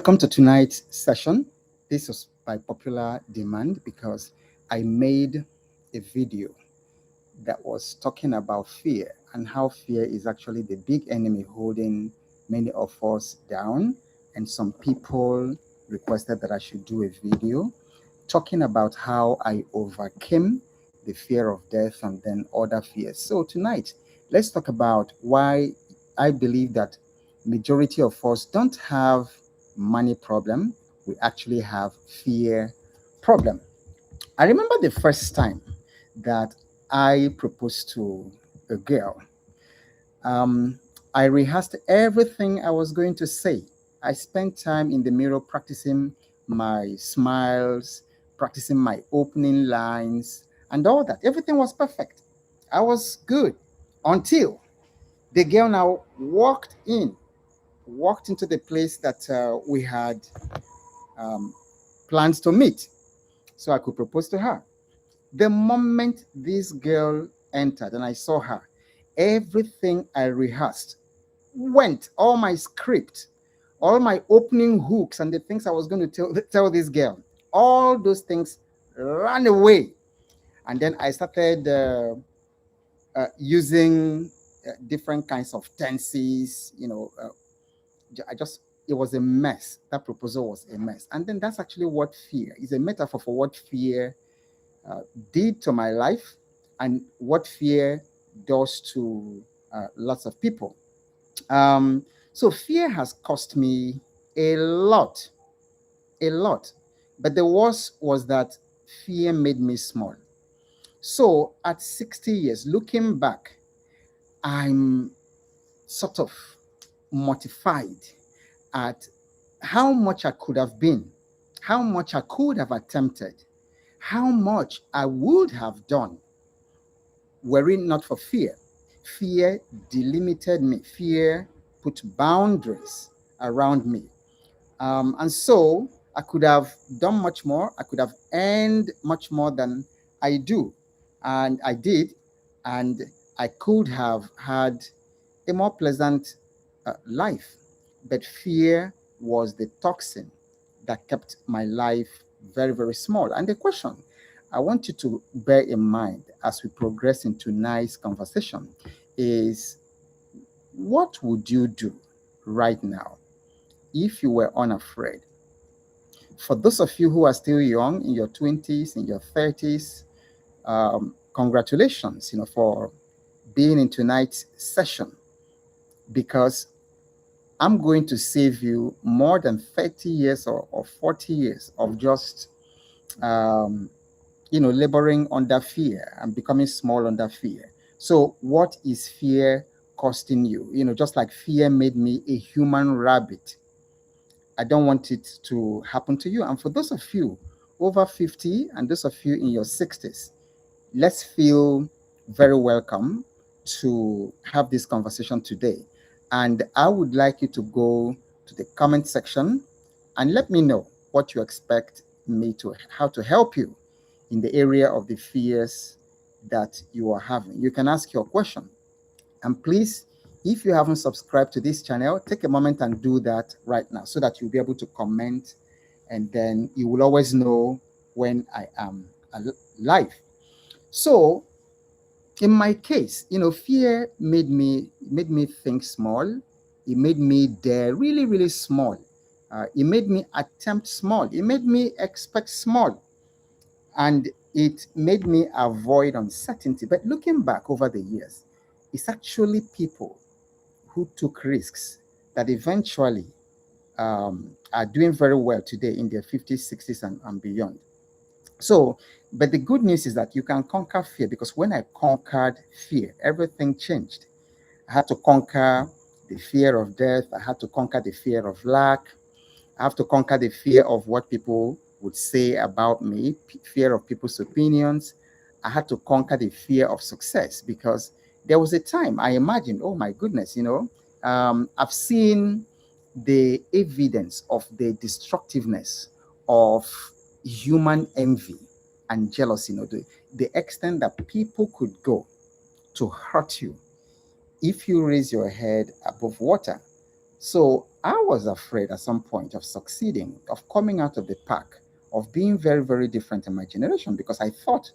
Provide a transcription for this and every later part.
Welcome to tonight's session. This was by popular demand because I made a video that was talking about fear and how fear is actually the big enemy holding many of us down. And some people requested that I should do a video talking about how I overcame the fear of death and then other fears. So tonight, let's talk about why I believe that majority of us don't have money problem. We actually have fear problem. I remember the first time that I proposed to a girl. Um, I rehearsed everything I was going to say. I spent time in the mirror practicing my smiles, practicing my opening lines, and all that. Everything was perfect. I was good until the girl now walked into the place that we had um, plans to meet so I could propose to her. The moment this girl entered and I saw her, everything I rehearsed went, all my script, all my opening hooks and the things I was going to tell this girl, all those things ran away. And then I started using different kinds of tenses, I just, it was a mess. That proposal was a mess. And then that's actually what fear is, a metaphor for what fear uh, did to my life and what fear does to lots of people. So fear has cost me a lot, a lot. But the worst was that fear made me small. So at 60 years, looking back, I'm sort of mortified at how much I could have been, how much I could have attempted, how much I would have done were it not for fear. Fear delimited me, fear put boundaries around me. And so I could have done much more, I could have earned much more than I do. And I did, and I could have had a more pleasant life. But fear was the toxin that kept my life very, very small. And the question I want you to bear in mind as we progress into tonight's conversation is, what would you do right now if you were unafraid? For those of you who are still young, in your 20s, in your 30s, congratulations, for being in tonight's session, because I'm going to save you more than 30 years or 40 years of just, laboring under fear and becoming small under fear. So, what is fear costing you? Just like fear made me a human rabbit, I don't want it to happen to you. And for those of you over 50 and those of you in your 60s, let's feel very welcome to have this conversation today. And I would like you to go to the comment section and let me know what you expect me to, how to help you in the area of the fears that you are having. You can ask your question. And please, if you haven't subscribed to this channel, take a moment and do that right now so that you'll be able to comment, and then you will always know when I am live. So in my case, fear made me think small. It made me dare really, really small. It made me attempt small. It made me expect small, and it made me avoid uncertainty. But looking back over the years, it's actually people who took risks that eventually are doing very well today in their 50s, 60s, and beyond. So, but the good news is that you can conquer fear, because when I conquered fear, everything changed. I had to conquer the fear of death. I had to conquer the fear of lack. I have to conquer the fear of what people would say about me, fear of people's opinions. I had to conquer the fear of success, because there was a time I imagined, oh my goodness, I've seen the evidence of the destructiveness of human envy and jealousy, the extent that people could go to hurt you if you raise your head above water. So I was afraid at some point of succeeding, of coming out of the pack, of being very, very different in my generation, because I thought,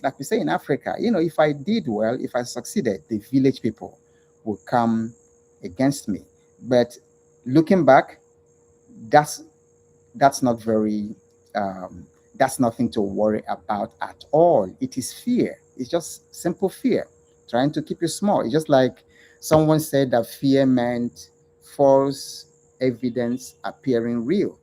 like we say in Africa, if I did well, if I succeeded, the village people would come against me. But looking back, that's that's not very that's nothing to worry about at all. It is fear. It's just simple fear trying to keep you small. It's just like someone said that fear meant false evidence appearing real.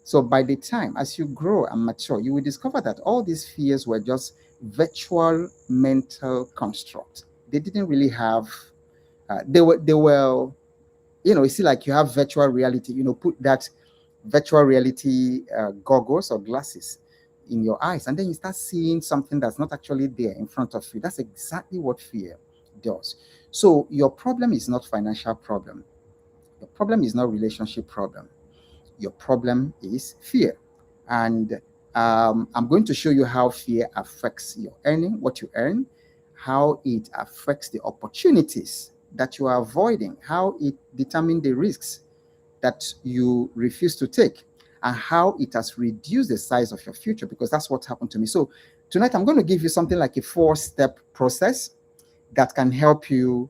So by the time as you grow and mature, you will discover that all these fears were just virtual mental constructs. They didn't really have they were you see, like you have virtual reality, put that virtual reality goggles or glasses in your eyes, and then you start seeing something that's not actually there in front of you. That's exactly what fear does. So your problem is not financial problem. Your problem is not relationship problem. Your problem is fear. And I'm going to show you how fear affects your earning, what you earn, how it affects the opportunities that you are avoiding, how it determines the risks that you refuse to take, and how it has reduced the size of your future, because that's what happened to me. So tonight I'm going to give you something like a 4-step process that can help you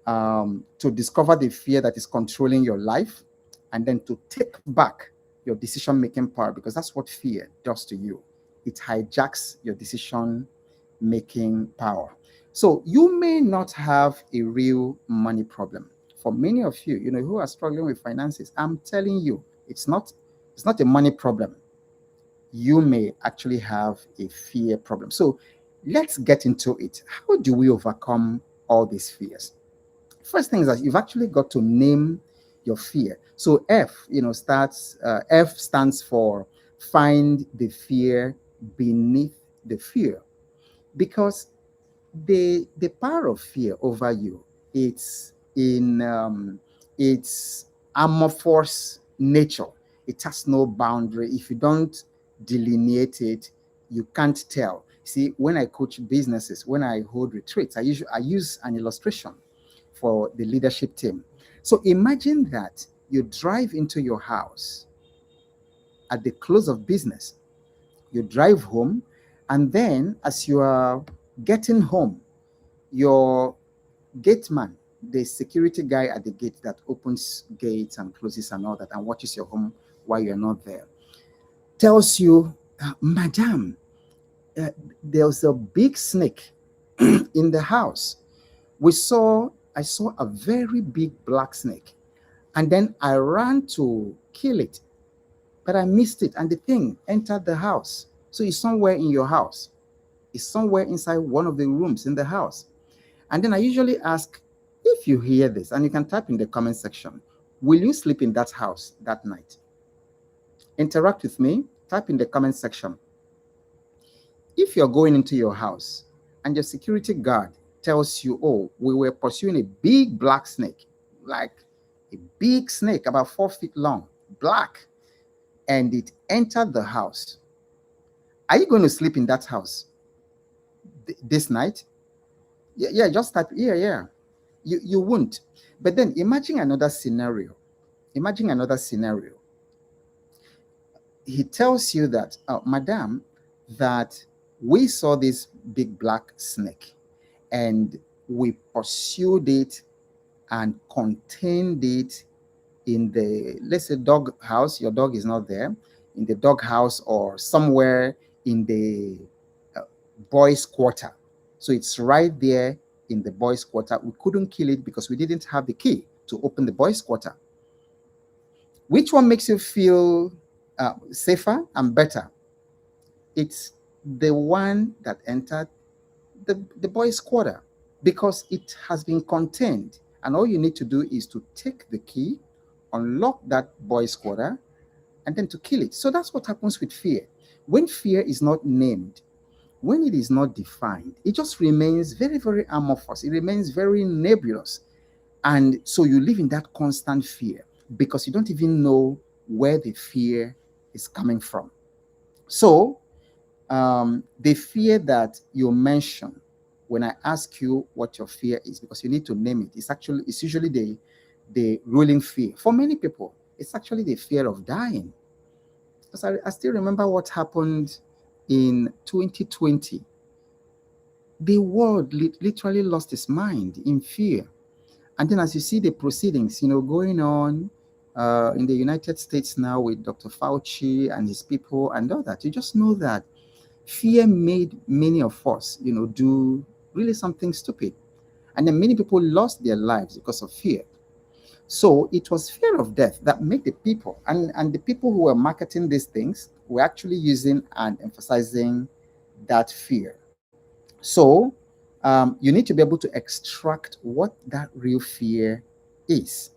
to discover the fear that is controlling your life, and then to take back your decision making power, because that's what fear does to you. It hijacks your decision making power. So you may not have a real money problem. For many of you, who are struggling with finances, I'm telling you, it's not a money problem. You may actually have a fear problem. So let's get into it. How do we overcome all these fears? First thing is that you've actually got to name your fear. So F stands for find the fear beneath the fear, because the power of fear over you, it's in its amorphous nature. It has no boundary. If you don't delineate it, you can't tell. See, when I coach businesses, when I hold retreats, I use an illustration for the leadership team. So imagine that you drive into your house at the close of business. You drive home, and then as you are getting home, your gate man, the security guy at the gate that opens gates and closes and all that and watches your home while you're not there, tells you, Madam, there's a big snake in the house. I saw a very big black snake, and then I ran to kill it, but I missed it, and the thing entered the house. So it's somewhere in your house. It's somewhere inside one of the rooms in the house. And then I usually ask, if you hear this, and you can type in the comment section, will you sleep in that house that night? Interact with me, type in the comment section. If you're going into your house and your security guard tells you, oh, we were pursuing a big black snake, like a big snake about 4 feet long, black, and it entered the house, are you going to sleep in that house this night? Yeah, just type, yeah. You won't. But then imagine another scenario. Imagine another scenario. He tells you that, oh, Madam, that we saw this big black snake and we pursued it and contained it in the, let's say, dog house. Your dog is not there. In the dog house or somewhere in the boys' quarter. So it's right there in the boys' quarter. We couldn't kill it because we didn't have the key to open the boys' quarter. Which one makes you feel safer and better? It's the one that entered the boys' quarter, because it has been contained. And all you need to do is to take the key, unlock that boys' quarter, and then to kill it. So that's what happens with fear. When fear is not named, when it is not defined, it just remains very, very amorphous. It remains very nebulous. And so you live in that constant fear because you don't even know where the fear is coming from. So the fear that you mention when I ask you what your fear is, because you need to name it, it's usually the ruling fear. For many people, it's actually the fear of dying. Because I still remember what happened in 2020. The world literally lost its mind in fear. And then as you see the proceedings, going on in the United States now with Dr. Fauci and his people and all that, you just know that fear made many of us, do really something stupid. And then many people lost their lives because of fear. So it was fear of death that made the people, and the people who were marketing these things were actually using and emphasizing that fear. So you need to be able to extract what that real fear is.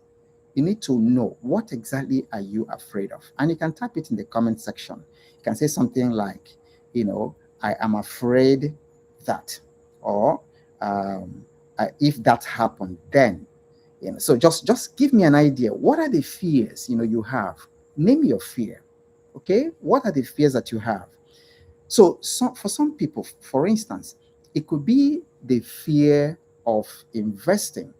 You need to know what exactly are you afraid of. And you can type it in the comment section. You can say something like, I am afraid that, or if that happened, then, so just give me an idea. What are the fears, you have? Name your fear. Okay. What are the fears that you have? So for some people, for instance, it could be the fear of investing.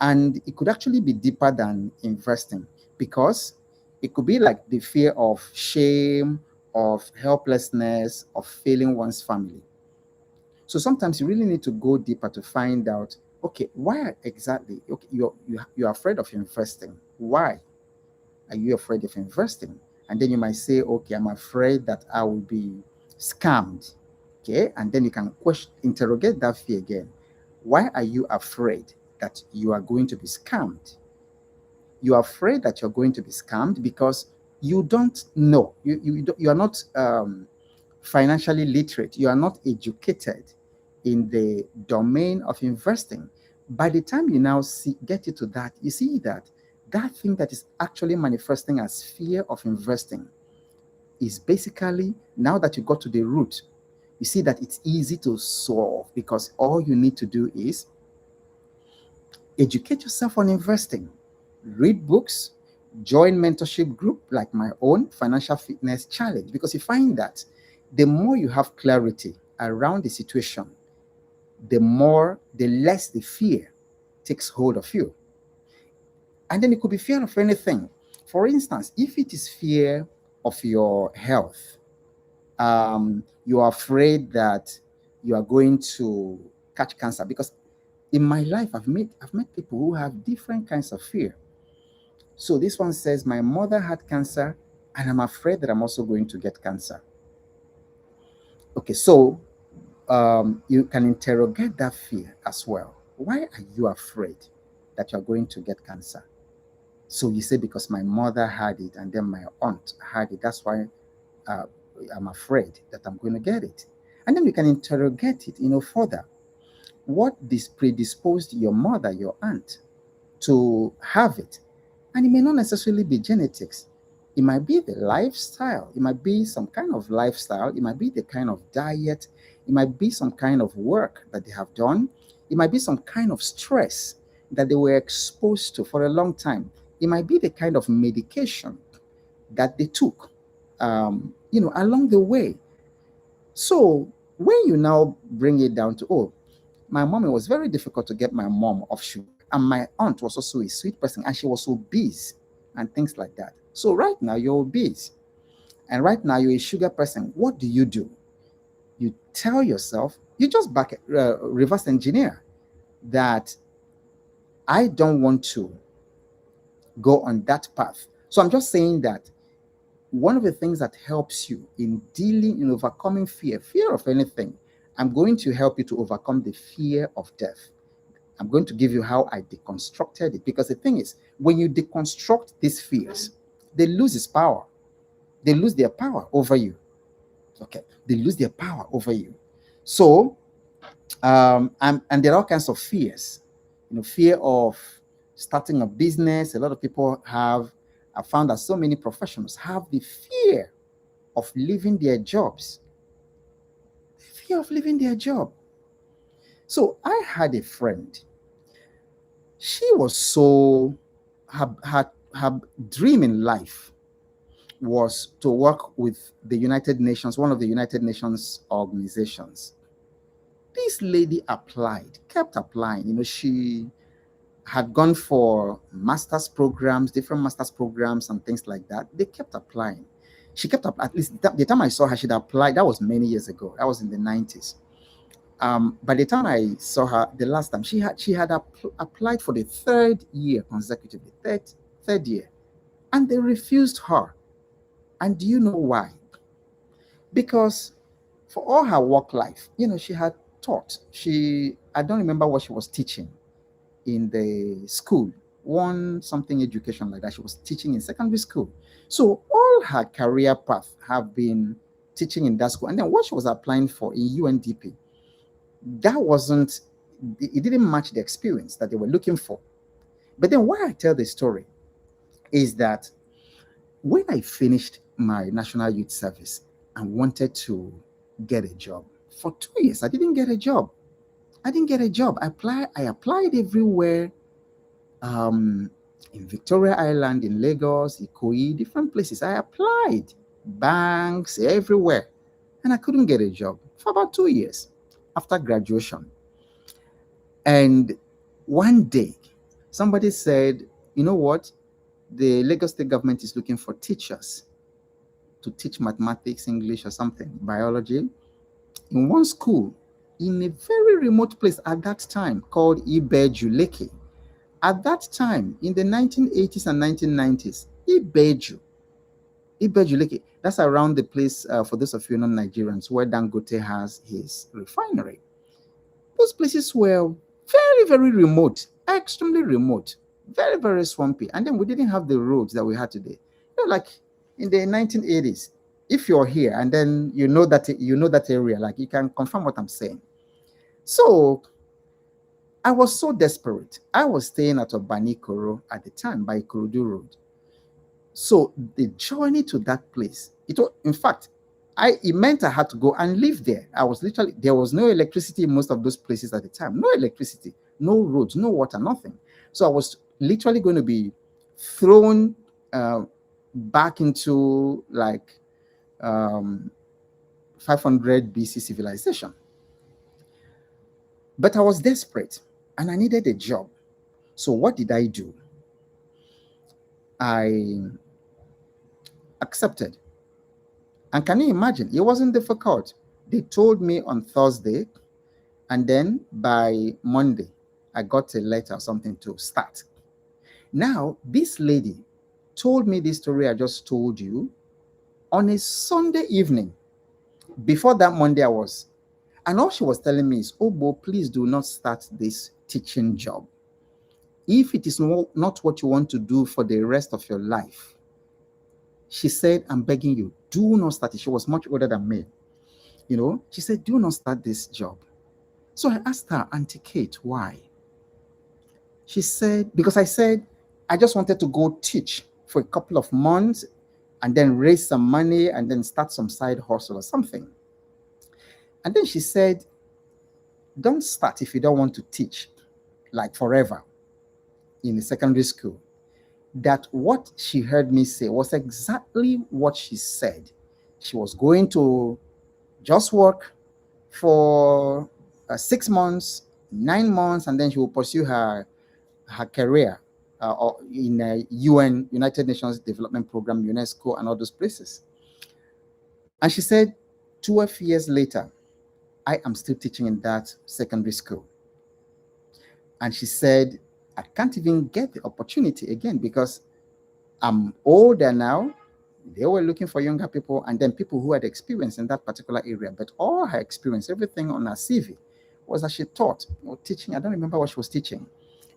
And it could actually be deeper than investing, because it could be like the fear of shame, of helplessness, of failing one's family. So sometimes you really need to go deeper to find out, okay, why exactly? Okay, you're afraid of investing. Why are you afraid of investing? And then you might say, okay, I'm afraid that I will be scammed. Okay, and then you can interrogate that fear again. Why are you afraid that you are going to be scammed? You are afraid that you're going to be scammed because you don't know. You are not financially literate. You are not educated in the domain of investing. By the time you now get into that, you see that that thing that is actually manifesting as fear of investing is basically, now that you got to the root, you see that it's easy to solve, because all you need to do is educate yourself on investing, read books, join mentorship group like my own Financial Fitness Challenge, because you find that the more you have clarity around the situation, the less the fear takes hold of you. And then it could be fear of anything. For instance, if it is fear of your health, you are afraid that you are going to catch cancer. Because in my life, I've met people who have different kinds of fear. So this one says, my mother had cancer, and I'm afraid that I'm also going to get cancer. Okay, so you can interrogate that fear as well. Why are you afraid that you're going to get cancer? So you say, because my mother had it and then my aunt had it. That's why uh, I'm afraid that I'm going to get it. And then you can interrogate it, further. What predisposed your mother, your aunt, to have it? And it may not necessarily be genetics. It might be the lifestyle. It might be some kind of lifestyle. It might be the kind of diet. It might be some kind of work that they have done. It might be some kind of stress that they were exposed to for a long time. It might be the kind of medication that they took, along the way. So when you now bring it down to, my mom, it was very difficult to get my mom off sugar. And my aunt was also a sweet person, and she was obese and things like that. So right now you're obese, and right now you're a sugar person. What do? You tell yourself, you just reverse engineer that I don't want to go on that path. So I'm just saying that one of the things that helps you in overcoming fear of anything, I'm going to help you to overcome the fear of death. I'm going to give you how I deconstructed it. Because the thing is, when you deconstruct these fears, they lose its power. They lose their power over you. Okay. They lose their power over you. So, and there are all kinds of fears. Fear of starting a business. A lot of people I found that so many professionals have the fear of leaving their jobs. Fear of leaving their job. So I had a friend. She was so, her dream in life was to work with the United Nations, one of the United Nations organizations. This lady applied, kept applying. She had gone for master's programs, different master's programs and things like that. They kept applying. She kept up, at least the time I saw her, she'd applied. That was many years ago. That was in the 90s. By the time I saw her the last time, she had applied for the third year consecutively, third year, and they refused her. And do you know why? Because for all her work life, she had taught. I don't remember what she was teaching in the school, one something education like that. She was teaching in secondary school. So all her career path have been teaching in that school. And then what she was applying for in UNDP, that wasn't, it didn't match the experience that they were looking for. But then why I tell the story is that when I finished my National Youth Service and wanted to get a job, for 2 years, I didn't get a job. I applied everywhere, in Victoria Island, in Lagos, Ikoyi, different places. I applied, banks, everywhere, and I couldn't get a job for about 2 years after graduation. And one day, somebody said, you know what? The Lagos State government is looking for teachers to teach mathematics, English, or something, biology, in one school in a very remote place at that time called Ibeju. At that time, in the 1980s and 1990s, Ibeju, that's around the place, for those of you non-Nigerians, where Dangote has his refinery. Those places were very, very remote, extremely remote, very, very swampy. And then we didn't have the roads that we had today. Like in the 1980s, if you're here and then you know that area, like you can confirm what I'm saying. So I was so desperate. I was staying at Obani Koro at the time by Ikorodu Road. So the journey to that place, in fact, it meant I had to go and live there. There was no electricity in most of those places at the time. No electricity, no roads, no water, nothing. So I was literally going to be thrown back into like 500 BC civilization. But I was desperate and I needed a job. So what did I do? I accepted. And can you imagine? It wasn't difficult. They told me on Thursday, and then by Monday, I got a letter or something to start. Now, this lady told me this story I just told you on a Sunday evening. Before that Monday, and all she was telling me is, Ogbo, please do not start this teaching job. If it is not what you want to do for the rest of your life, she said, I'm begging you, do not start it. She was much older than me. She said, do not start this job. So I asked her, Auntie Kate, why? She said, because I said, I just wanted to go teach for a couple of months and then raise some money and then start some side hustle or something. And then she said, don't start if you don't want to teach like forever in the secondary school. That what she heard me say was exactly what she said. She was going to just work for 6 months, 9 months, and then she will pursue her career in United Nations Development Program, UNESCO, and all those places. And she said, 12 years later, I am still teaching in that secondary school. And she said, I can't even get the opportunity again because I'm older now. They were looking for younger people and then people who had experience in that particular area. But all her experience, everything on her CV was that she taught or teaching. I don't remember what she was teaching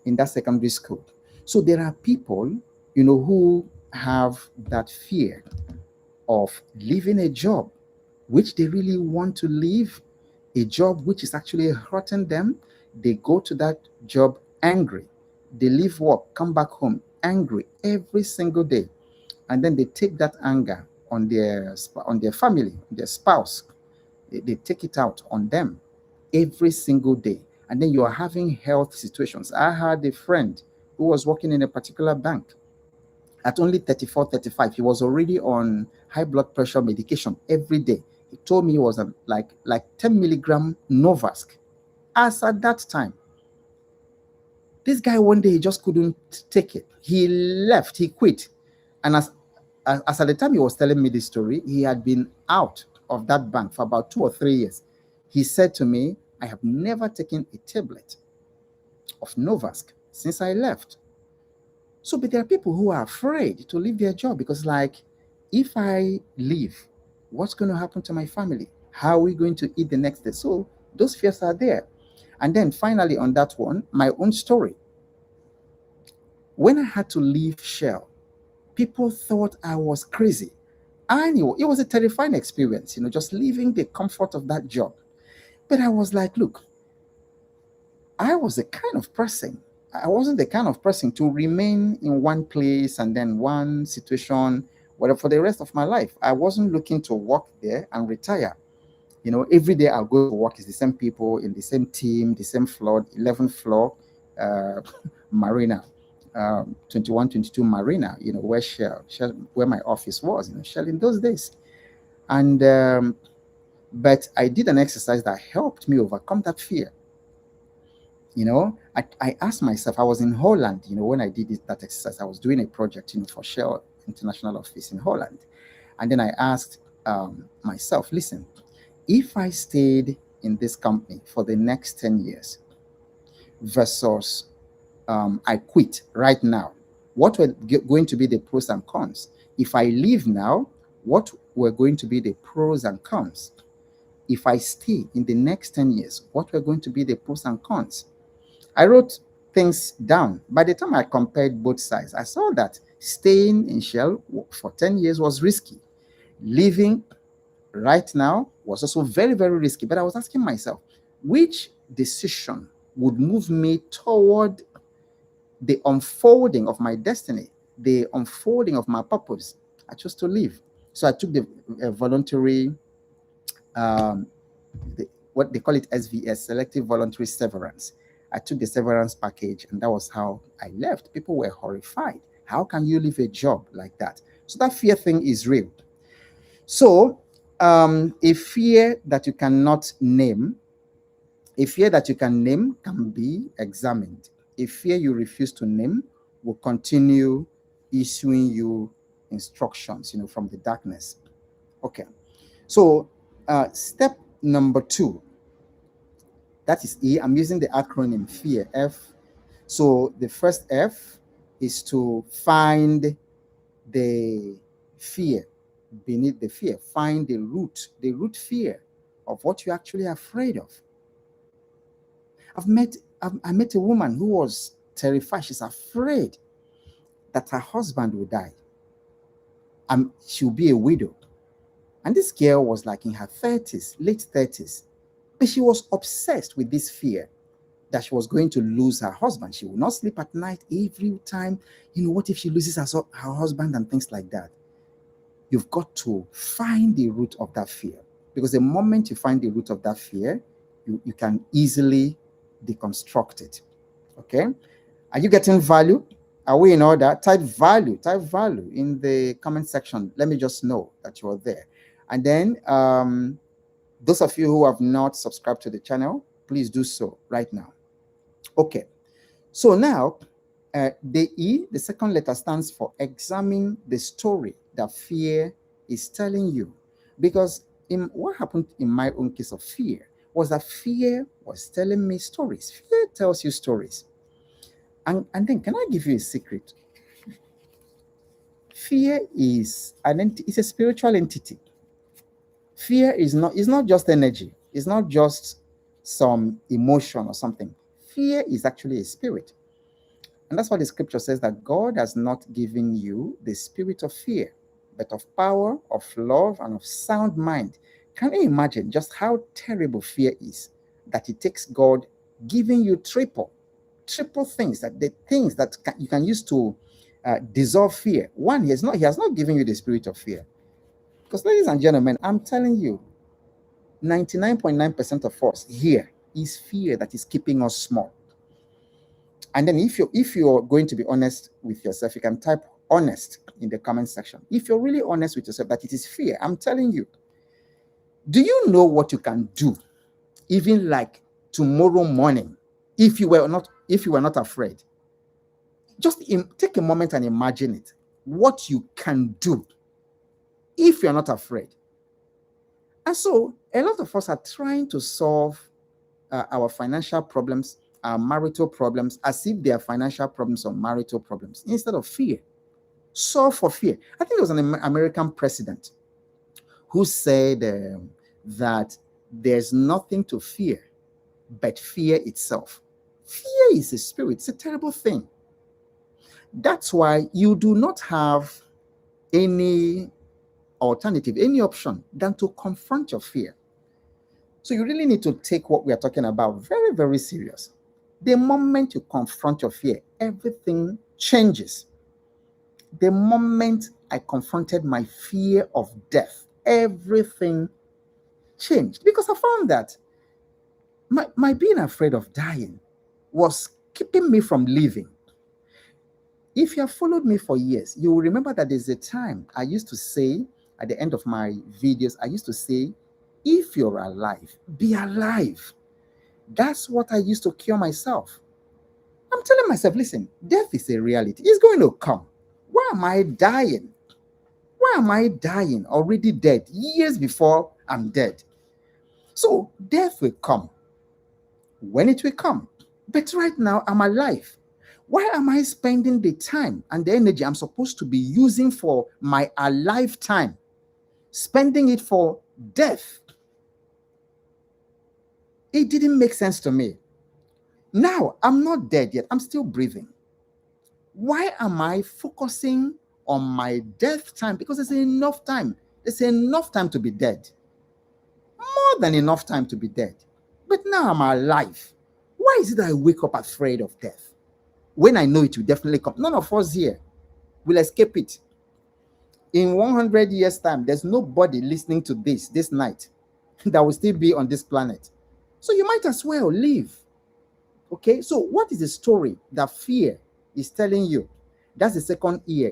in that secondary school. So there are people, who have that fear of leaving a job which they really want to leave, a job which is actually hurting them. They go to that job angry. They leave work, come back home angry every single day. And then they take that anger on their family, their spouse. They take it out on them every single day. And then you are having health situations. I had a friend who was working in a particular bank. At only 34, 35, he was already on high blood pressure medication every day. He told me he was on like 10 milligram Novask. As at that time, This guy one day he just couldn't take it. He left, he quit. And as at the time he was telling me this story, he had been out of that bank for about 2 or 3 years. He said to me, I have never taken a tablet of Novask since I left. So, but there are people who are afraid to leave their job because, like, if I leave, what's going to happen to my family? How are we going to eat the next day? So, those fears are there. And then finally, on that one, my own story. When I had to leave Shell, people thought I was crazy. I knew it was a terrifying experience, just leaving the comfort of that job. But I was like, look, I was the kind of person, I wasn't the kind of person to remain in one place and then one situation, whatever, for the rest of my life. I wasn't looking to work there and retire. Every day I'll go to work is the same people in the same team, the same floor, 11th floor, Marina, 21, 22 Marina, where where my office was, Shell in those days. And, but I did an exercise that helped me overcome that fear. I asked myself, I was in Holland, when I did that exercise, I was doing a project, for Shell International Office in Holland. And then I asked myself, listen, if I stayed in this company for the next 10 years versus I quit right now, what were going to be the pros and cons? If I leave now, what were going to be the pros and cons? If I stay in the next 10 years, what were going to be the pros and cons? I wrote things down. By the time I compared both sides, I saw that staying in Shell for 10 years was risky. Leaving right now was also very, very risky. But I was asking myself, which decision would move me toward the unfolding of my destiny, the unfolding of my purpose? I chose to leave. So I took the voluntary, what they call it SVS, selective voluntary severance. I took the severance package, and that was how I left. People were horrified. How can you leave a job like that? So that fear thing is real. So a fear that you cannot name, a fear that you can name can be examined. A fear you refuse to name will continue issuing you instructions, from the darkness. Okay. So step number 2, that is E. I'm using the acronym FEAR, F. So the first F is to find the fear beneath the fear. Find the root fear of what you're actually afraid of. I met a woman who was terrified. She's afraid that her husband will die. She'll be a widow. And this girl was like in her 30s, late 30s. But she was obsessed with this fear that she was going to lose her husband. She would not sleep at night every time. What if she loses her husband and things like that? You've got to find the root of that fear. Because the moment you find the root of that fear, you can easily deconstruct it. Okay? Are you getting value? Are we in order? Type value in the comment section. Let me just know that you're there. And then those of you who have not subscribed to the channel, please do so right now. Okay. So now, the E, the second letter, stands for examine the story that fear is telling you. Because what happened in my own case of fear was that fear was telling me stories. Fear tells you stories. And then, can I give you a secret? Fear is it's a spiritual entity. Fear is not just energy. It's not just some emotion or something. Fear is actually a spirit. And that's why the scripture says that God has not given you the spirit of fear, but of power, of love, and of sound mind. Can you imagine just how terrible fear is? That it takes God giving you triple things, that the things that you can use to dissolve fear. One, he has not given you the spirit of fear. Because, ladies and gentlemen, I'm telling you, 99.9% of us here is fear that is keeping us small. And then if you're going to be honest with yourself, you can type honest in the comment section. If you're really honest with yourself that it is fear, I'm telling you, do you know what you can do, even like tomorrow morning, if you were not if you were not afraid, just take a moment and imagine it. What you can do if you're not afraid. And so a lot of us are trying to solve our financial problems, our marital problems, as if they are financial problems or marital problems, instead of fear. Solve for fear. I think it was an American president who said that there's nothing to fear but fear itself. Fear is a spirit. It's a terrible thing. That's why you do not have any alternative, any option than to confront your fear. So you really need to take what we are talking about very, very serious. The moment you confront your fear, everything changes. The moment I confronted my fear of death, everything changed, because I found that my being afraid of dying was keeping me from living. If you have followed me for years, you will remember that there's a time I used to say at the end of my videos, I used to say, if you're alive, be alive. That's what I used to cure myself. I'm telling myself, listen, death is a reality. It's going to come. Why am I dying? Why am I dying already dead years before I'm dead? So death will come when it will come. But right now, I'm alive. Why am I spending the time and the energy I'm supposed to be using for my alive time, spending it for death? It didn't make sense to me. Now, I'm not dead yet. I'm still breathing. Why am I focusing on my death time? Because there's enough time. There's enough time to be dead. More than enough time to be dead. But now I'm alive. Why is it that I wake up afraid of death when I know it will definitely come? None of us here will escape it. In 100 years' time, there's nobody listening to this night that will still be on this planet. So you might as well live. Okay, so what is the story that fear is telling you? That's the second E,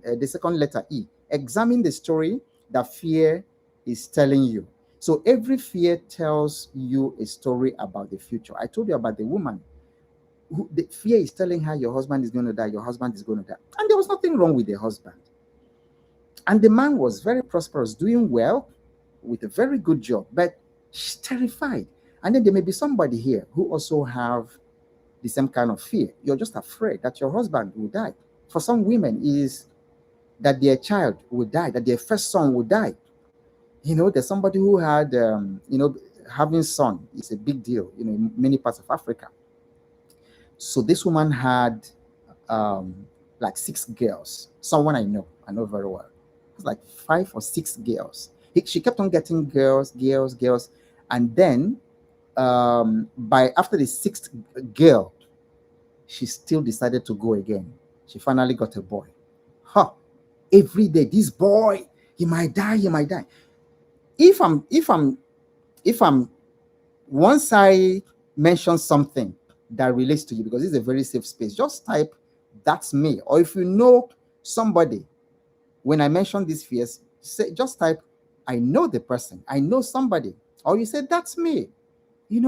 the second letter E. Examine the story that fear is telling you. So every fear tells you a story about the future. I told you about the woman who the fear is telling her your husband is going to die, your husband is going to die. And there was nothing wrong with the husband. And the man was very prosperous, doing well, with a very good job, but she's terrified. And then there may be somebody here who also have the same kind of fear. You're just afraid that your husband will die. For some women, is that their child will die, that their first son will die. You know, there's somebody who had, having son is a big deal, in many parts of Africa. So this woman had like 6 girls. Someone I know very well. It's like 5 or 6 girls. She kept on getting girls, and then by after the 6th girl, she still decided to go again. She finally got a boy. Every day, this boy, he might die. If I'm once I mention something that relates to you, because it's a very safe space, just type "that's me," or if you know somebody, when I mention these fears, just type "I know the person," "I know somebody," or you say "that's me." She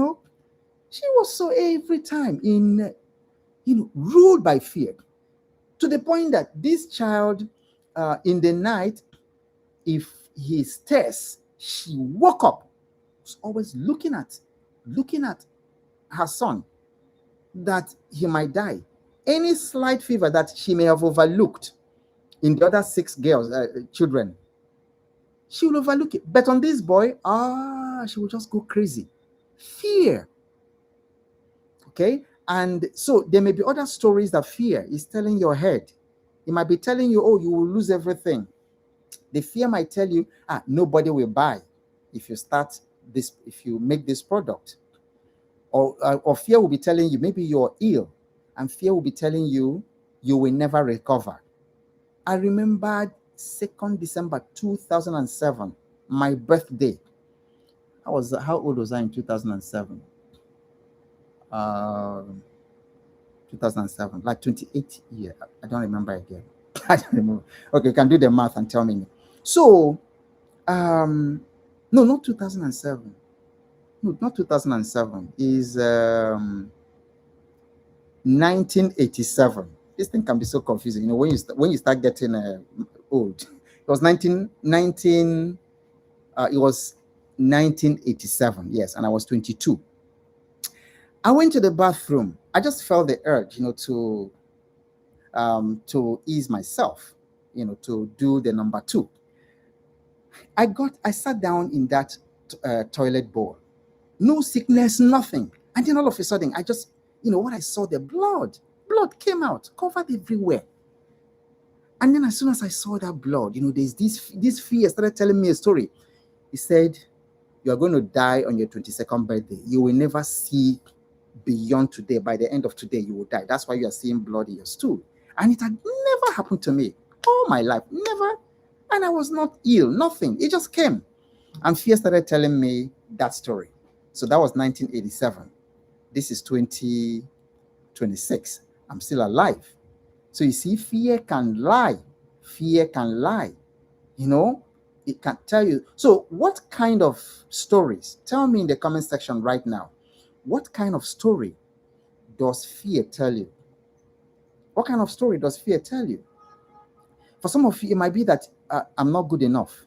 was so every time ruled by fear, to the point that this child, in the night, if he stares, she woke up, was always looking at her son, that he might die. Any slight fever that she may have overlooked in the other 6 girls, children, she will overlook it. But on this boy, she will just go crazy. Fear. Okay? And so there may be other stories that fear is telling your head. It might be telling you, you will lose everything. The fear might tell you, nobody will buy if you make this product. Or fear will be telling you, maybe you're ill, and fear will be telling you, you will never recover. I remembered 2nd December 2007, my birthday. How old was I in 2007? 2007, like 28 years. I don't remember again. I don't remember. Okay, you can do the math and tell me. So, no, not 2007. No, not 2007. Is 1987. This thing can be so confusing. You know, when you start getting old. It was 19. It was 1987. Yes, and I was 22. I went to the bathroom. I just felt the urge, to ease myself, to do the number two. I sat down in that toilet bowl. No sickness, nothing. And then all of a sudden, I just, when I saw the blood came out, covered everywhere. And then as soon as I saw that blood, there's this fear started telling me a story. He said, you are going to die on your 22nd birthday. You will never see beyond today. By the end of today, you will die. That's why you are seeing blood in your stool. And it had never happened to me all my life. Never. And I was not ill, nothing. It just came. And fear started telling me that story. So that was 1987. This is 2026. I'm still alive. So you see, fear can lie. Fear can lie. It can tell you. So what kind of stories? Tell me in the comment section right now. What kind of story does fear tell you? What kind of story does fear tell you? For some of you, it might be that I'm not good enough.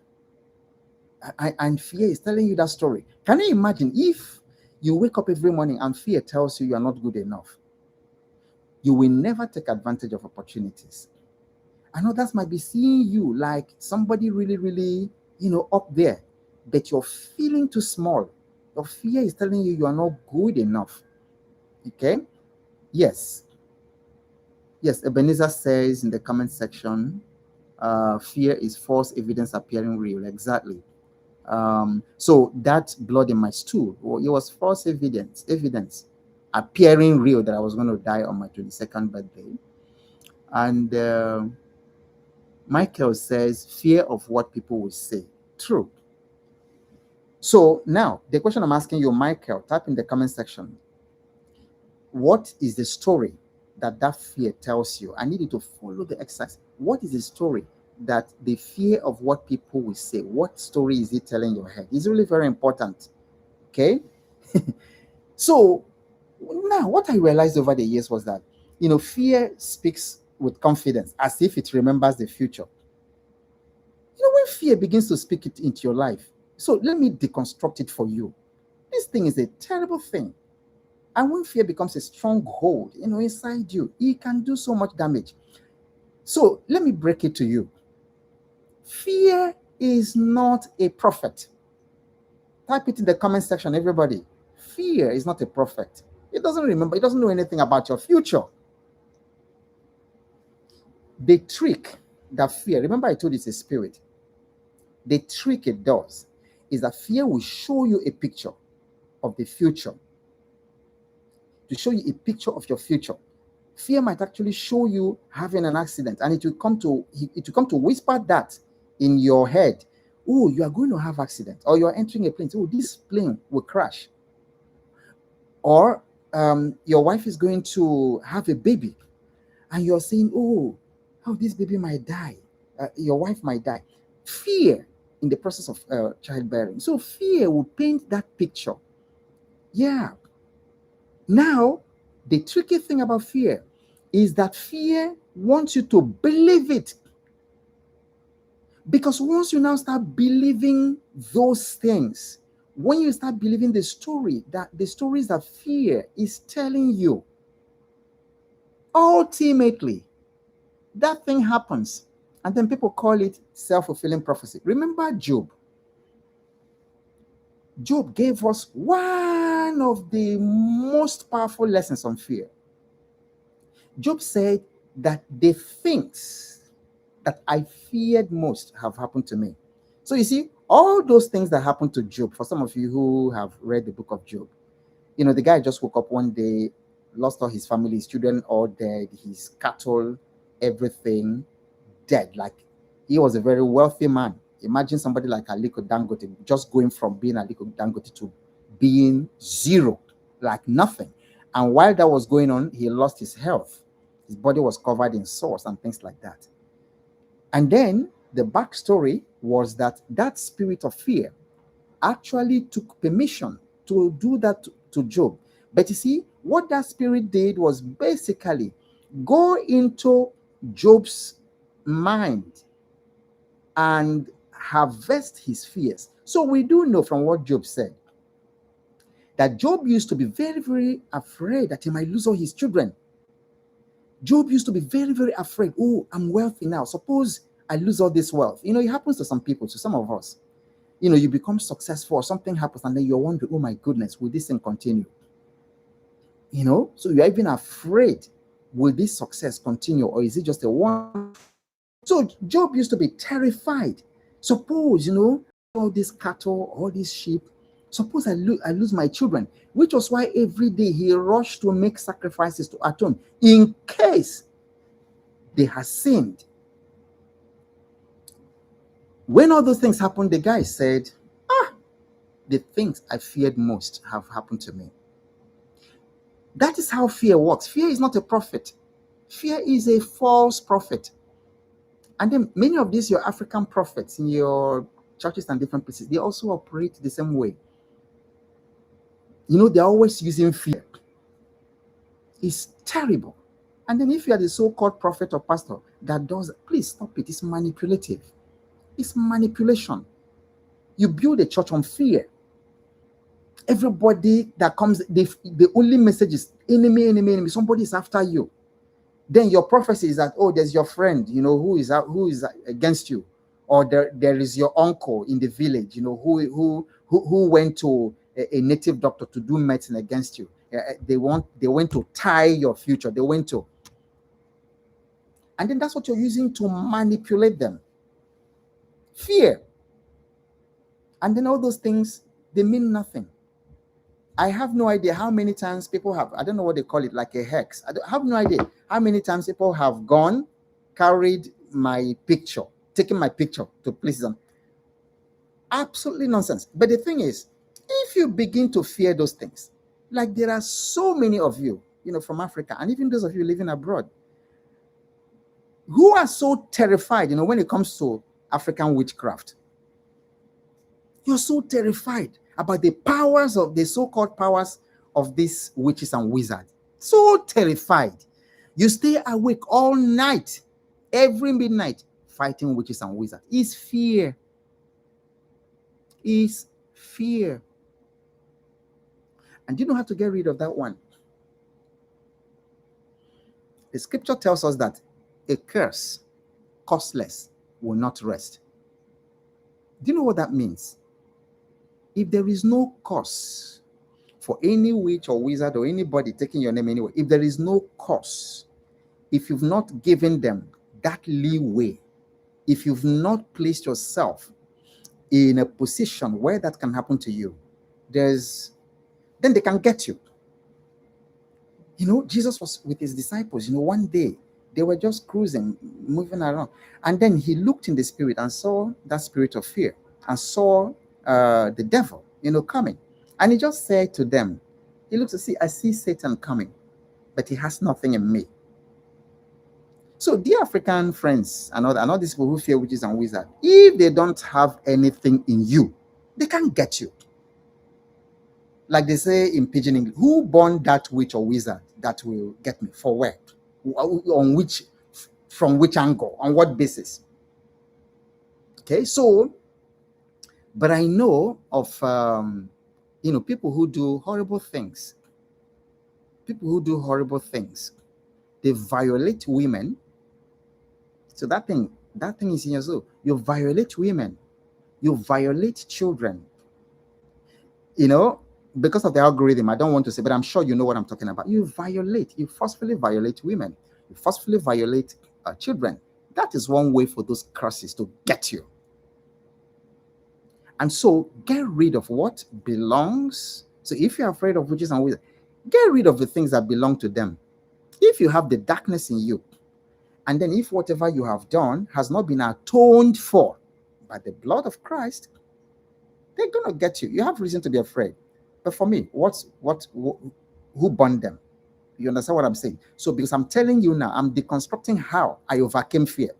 And fear is telling you that story. Can you imagine if you wake up every morning and fear tells you you are not good enough? You will never take advantage of opportunities. And others might be seeing you like somebody really, really, up there, but you're feeling too small. Your fear is telling you are not good enough. Okay? Yes. Yes, Ebenezer says in the comment section, fear is false evidence appearing real. Exactly. So that blood in my stool, it was false evidence appearing real that I was going to die on my 22nd birthday. And Michael says, fear of what people will say. True. So now, the question I'm asking you, Michael, type in the comment section. What is the story that fear tells you? I need you to follow the exercise. What is the story that the fear of what people will say? What story is it telling your head? It's really very important. Okay? So now, what I realized over the years was that, fear speaks with confidence as if it remembers the future. When fear begins to speak it into your life, so let me deconstruct it for you. This thing is a terrible thing. And when fear becomes a stronghold, inside you, it can do so much damage. So let me break it to you. Fear is not a prophet. Type it in the comment section, everybody. Fear is not a prophet. It doesn't remember, it doesn't know anything about your future. The trick that fear, remember I told you it's a spirit. The trick it does is that fear will show you a picture of the future. To show you a picture of your future. Fear might actually show you having an accident, and it will come to whisper that in your head. Oh, you are going to have accident, or you are entering a plane. Oh, this plane will crash. Or your wife is going to have a baby, and you're saying, oh, this baby might die. Your wife might die. Fear in the process of childbearing. So fear will paint that picture. Yeah. Now, the tricky thing about fear is that fear wants you to believe it. Because once you now start believing those things, when you start believing the stories that fear is telling you, ultimately, that thing happens. And then people call it self-fulfilling prophecy. Remember Job. Job gave us one of the most powerful lessons on fear. Job said that the things that I feared most have happened to me. So you see, all those things that happened to Job, for some of you who have read the book of Job, the guy just woke up one day, lost all his family, his children all dead, his cattle, everything dead. Like, he was a very wealthy man. Imagine somebody like Aliko Dangote just going from being Aliko Dangote to being zero, like nothing. And while that was going on, he lost his health. His body was covered in sores and things like that. And then the backstory was that spirit of fear actually took permission to do that to Job. But you see, What that spirit did was basically go into Job's mind and harvest his fears. So we do know from what Job said that Job used to be very, very afraid that he might lose all his children. Job used to be very, very afraid. Oh, I'm wealthy now. Suppose I lose all this wealth. You know, it happens to some people, to some of us. You know, you become successful or something happens and then you're wondering, oh my goodness, will this thing continue? You know, so you're even afraid, will this success continue or is it just a one? So Job used to be terrified. Suppose, you know, all these cattle, all these sheep, suppose I lose my children, which was why every day he rushed to make sacrifices to atone in case they had sinned. When all those things happened, the guy said, the things I feared most have happened to me. That is how fear works. Fear is not a prophet. Fear is a false prophet. And then many of these, your African prophets in your churches and different places, they also operate the same way. You know, they're always using fear. It's terrible. And then if you are the so-called prophet or pastor that does, please stop it. It's manipulative. It's manipulation. You build a church on fear. Everybody that comes, the only message is enemy, enemy, enemy. Somebody is after you. Then your prophecy is that, oh, there's your friend, you know, who is against you, or there is your uncle in the village, you know, who went to a native doctor to do medicine against you. They went to tie your future. They went to, and then that's what you're using to manipulate them. Fear, and then all those things, they mean nothing. I have no idea how many times people have, I don't know what they call it, like a hex. I have no idea how many times people have gone, carried my picture, taken my picture to places. Absolutely nonsense. But the thing is, if you begin to fear those things, like there are so many of you, you know, from Africa, and even those of you living abroad, who are so terrified, you know, when it comes to African witchcraft. You're so terrified about the powers of the so-called powers of these witches and wizards. So terrified. You stay awake all night, every midnight, fighting witches and wizards. It's fear. It's fear. And you know how to get rid of that one. The scripture tells us that a curse, causeless, will not rest. Do you know what that means? If there is no cause for any witch or wizard or anybody taking your name anyway, if there is no cause, if you've not given them that leeway, if you've not placed yourself in a position where that can happen to you, then they can get you. You know, Jesus was with his disciples, you know, one day they were just cruising, moving around. And then he looked in the spirit and saw that spirit of fear and saw the devil, you know, coming. And he just said to them, he looks to see, I see Satan coming, but he has nothing in me. So, dear African friends and all these people who fear witches and wizards, if they don't have anything in you, they can't get you. Like they say in Pidgin English, who born that witch or wizard that will get me? For where? On which, from which angle? On what basis? Okay, so, but I know of, you know, people who do horrible things. People who do horrible things. They violate women. So that thing is in your soul. You violate women. You violate children. You know, because of the algorithm, I don't want to say, but I'm sure you know what I'm talking about. You forcefully violate women. You forcefully violate children. That is one way for those curses to get you. And so get rid of what belongs. So if you're afraid of witches and wizards, get rid of the things that belong to them. If you have the darkness in you, and then if whatever you have done has not been atoned for by the blood of Christ, they're going to get you. You have reason to be afraid. But for me, who burned them? You understand what I'm saying? So because I'm telling you now, I'm deconstructing how I overcame fear.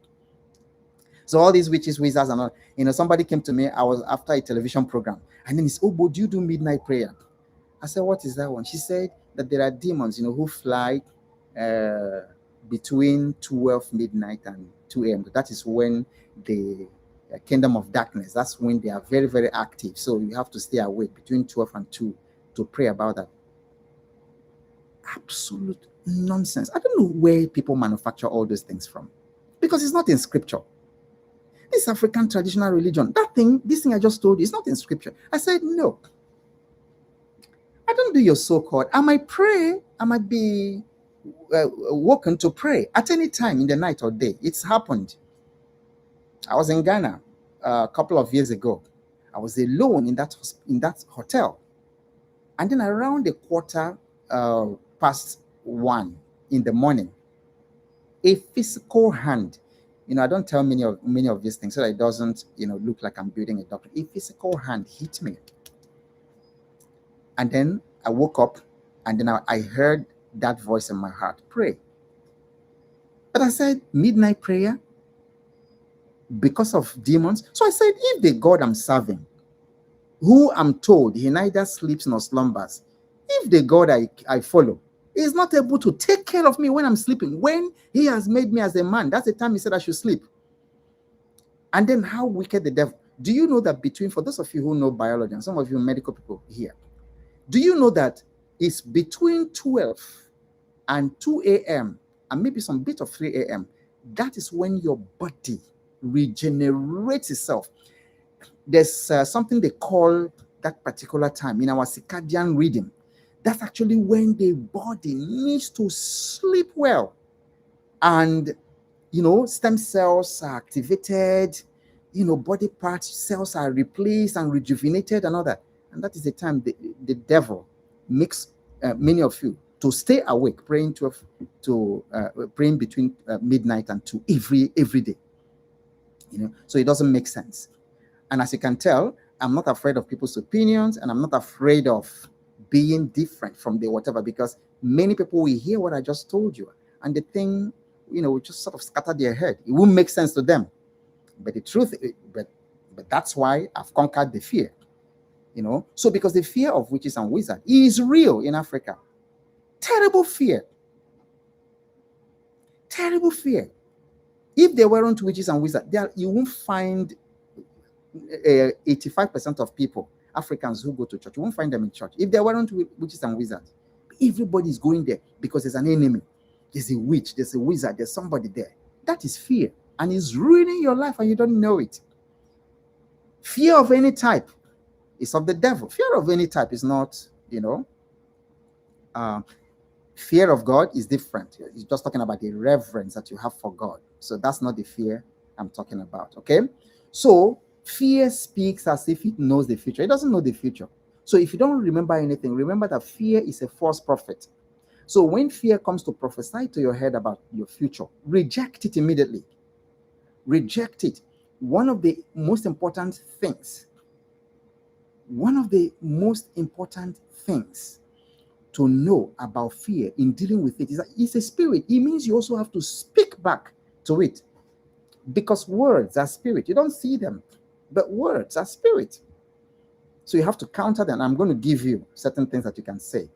So all these witches, wizards, and all, you know, somebody came to me. I was after a television program, and then he said, "Ogbo, do you do midnight prayer?" I said, "What is that one?" She said, that there are demons, who fly between 12 midnight and 2 a.m. That is when the kingdom of darkness, that's when they are very, very active. So you have to stay awake between 12 and 2 to pray about that. Absolute nonsense. I don't know where people manufacture all those things from, because it's not in scripture. This African traditional religion, this thing I just told you, is not in scripture. I said, no. I don't do your so-called. I might pray. I might be woken to pray at any time in the night or day. It's happened. I was in Ghana a couple of years ago. I was alone in that hotel, and then around a quarter past 1 in the morning, a physical hand. I don't tell many of these things so that it doesn't look like I'm building a doctor. A physical hand hit me, and then I woke up, and then I heard that voice in my heart, pray. But I said, midnight prayer because of demons. So I said, if the God I'm serving, who I'm told he neither sleeps nor slumbers, if the God I follow is not able to take care of me when I'm sleeping, when he has made me as a man, that's the time he said I should sleep. And then how wicked the devil. Do you know that for those of you who know biology, and some of you medical people here, do you know that it's between 12 and 2 a.m. and maybe some bit of 3 a.m. That is when your body regenerates itself. There's something they call that particular time in our circadian rhythm. That's actually when the body needs to sleep well. And, stem cells are activated, body parts, cells are replaced and rejuvenated and all that. And that is the time the devil makes many of you to stay awake, praying praying between midnight and 2 every day. So it doesn't make sense. And as you can tell, I'm not afraid of people's opinions, and I'm not afraid of being different from the whatever, because many people will hear what I just told you, and the thing, will just sort of scatter their head. It won't make sense to them. But the truth, but that's why I've conquered the fear. So because the fear of witches and wizards is real in Africa. Terrible fear. Terrible fear. If there weren't witches and wizards, you won't find 85% of people, Africans who go to church, you won't find them in church. If there weren't witches and wizards, everybody is going there because there's an enemy. There's a witch, there's a wizard, there's somebody there. That is fear, and it's ruining your life and you don't know it. Fear of any type is of the devil. Fear of any type is not, fear of God is different. It's just talking about the reverence that you have for God. So that's not the fear I'm talking about, okay? So fear speaks as if it knows the future. It doesn't know the future. So if you don't remember anything, remember that fear is a false prophet. So when fear comes to prophesy to your head about your future, reject it immediately. Reject it. One of the most important things to know about fear in dealing with it is that it's a spirit. It means you also have to speak back to it, because words are spirit. You don't see them, but words are spirit. So you have to counter them. I'm going to give you certain things that you can say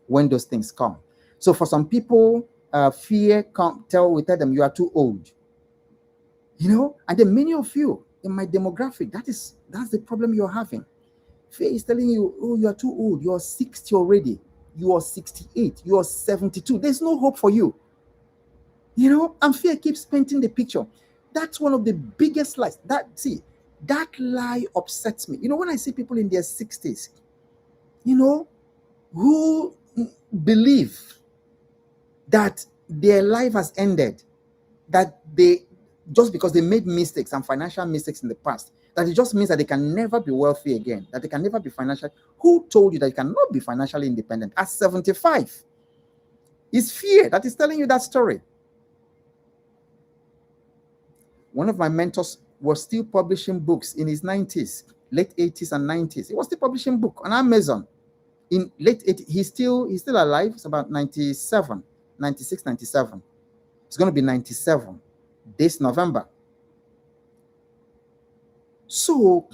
when those things come. So for some people, fear we tell them you are too old. And then many of you in my demographic, that's the problem you're having. Fear is telling you, oh, you are too old. You're 60 already. You are 68. You are 72. There's no hope for you. And fear keeps painting the picture. That's one of the biggest lies. That lie upsets me. When I see people in their 60s, who believe that their life has ended, that they, just because they made mistakes and financial mistakes in the past, that it just means that they can never be wealthy again, that they can never be financial. Who told you that you cannot be financially independent at 75? It's fear that is telling you that story. One of my mentors was still publishing books in his 90s, late 80s and 90s. He was still publishing book on Amazon. In late 80s, he's still alive. It's about 97, 96, 97. It's going to be 97 this November. So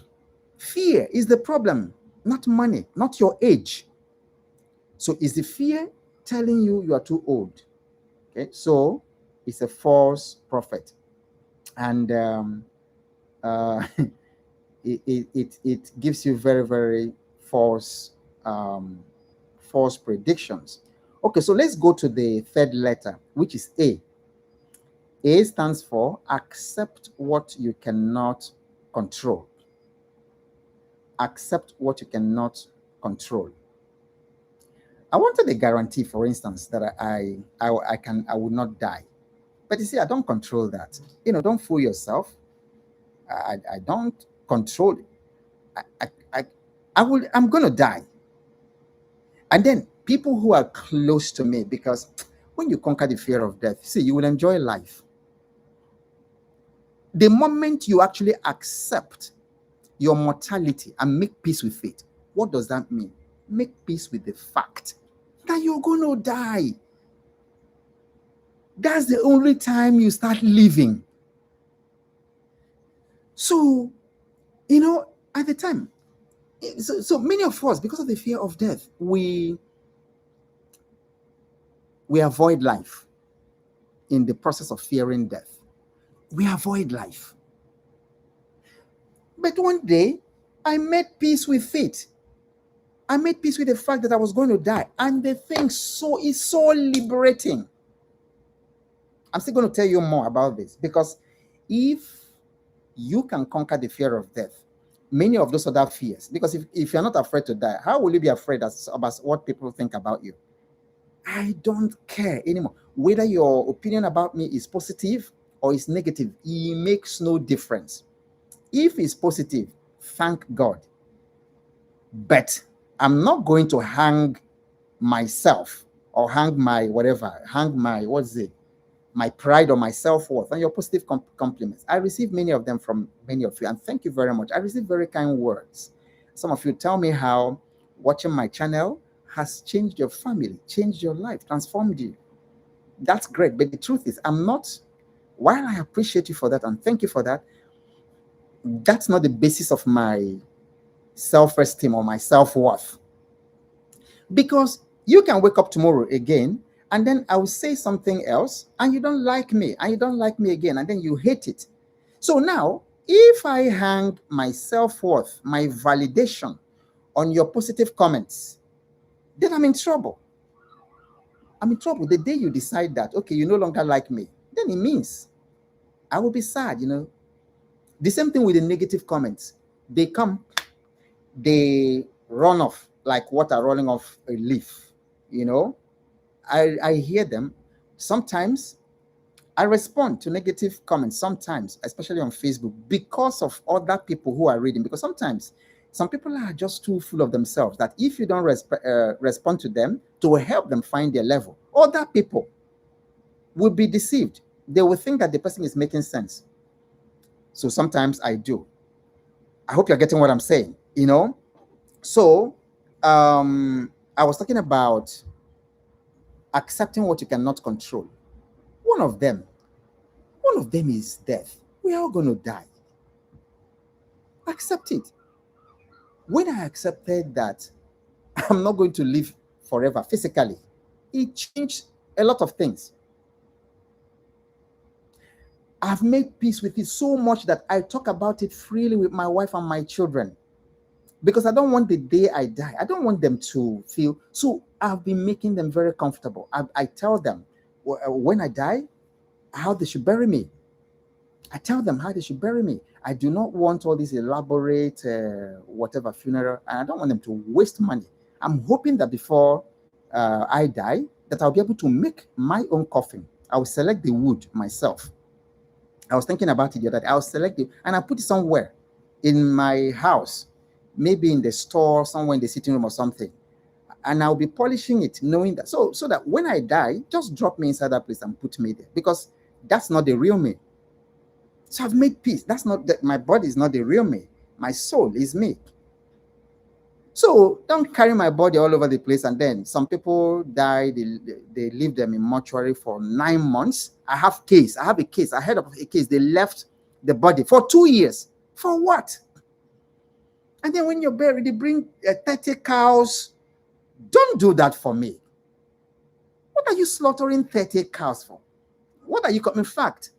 fear is the problem, not money, not your age. So is the fear telling you are too old? Okay, so it's a false prophet. And uh, it gives you very, very false um, false predictions. Okay, so let's go to the third letter, which is A. A stands for accept what you cannot control. Accept what you cannot control. I wanted a guarantee, for instance, that I will not die. But you see, I don't control that. Don't fool yourself. I don't control it. I, I, I, I'm gonna die. And then people who are close to me, because when you conquer the fear of death, see, you will enjoy life. The moment you actually accept your mortality and make peace with it, what does that mean? Make peace with the fact that you're going to die. That's the only time you start living. So, at the time, so many of us, because of the fear of death, we avoid life. In the process of fearing death, we avoid life. But one day, I made peace with it. I made peace with the fact that I was going to die. And the thing is so liberating. I'm still going to tell you more about this, because if you can conquer the fear of death, many of those other fears, because if you're not afraid to die, how will you be afraid about what people think about you? I don't care anymore. Whether your opinion about me is positive or is negative, it makes no difference. If it's positive, thank God. But I'm not going to hang myself or hang my my pride or my self-worth on your positive compliments. I receive many of them from many of you, and thank you very much. I receive very kind words. Some of you tell me how watching my channel has changed your family, changed your life, transformed you. That's great. But the truth is, while I appreciate you for that and thank you for that, that's not the basis of my self-esteem or my self-worth. Because you can wake up tomorrow again, and then I will say something else, and you don't like me, and you don't like me again, and then you hate it. So now, if I hang my self-worth, my validation on your positive comments, then I'm in trouble. I'm in trouble. The day you decide that, okay, you no longer like me, then it means I will be sad, The same thing with the negative comments. They come, they run off like water rolling off a leaf, I hear them. Sometimes I respond to negative comments, sometimes, especially on Facebook, because of other people who are reading. Because sometimes some people are just too full of themselves that if you don't respond to them to help them find their level, other people will be deceived. They will think that the person is making sense. So sometimes I do. I hope you're getting what I'm saying, So I was talking about accepting what you cannot control. One of them is death. We are all going to die. Accept it. When I accepted that I'm not going to live forever physically, it changed a lot of things. I've made peace with it so much that I talk about it freely with my wife and my children, because I don't want the day I die, I don't want them to feel. So I've been making them very comfortable. I tell them when I die, how they should bury me. I tell them how they should bury me. I do not want all these elaborate whatever funeral, and I don't want them to waste money. I'm hoping that before I die, that I'll be able to make my own coffin. I will select the wood myself. I was thinking about it the other day. I'll select it and I'll put it somewhere in my house, maybe in the store, somewhere in the sitting room or something. And I'll be polishing it, knowing that so that when I die, just drop me inside that place and put me there, because that's not the real me. So I've made peace. That's not that my body is not the real me. My soul is me. So don't carry my body all over the place. And then some people die, they leave them in mortuary for 9 months. I have a case. I heard of a case. They left the body for 2 years. For what? And then when you're buried, they bring 30 cows, Don't do that for me. What are you slaughtering 30 cows for? What are you, in fact?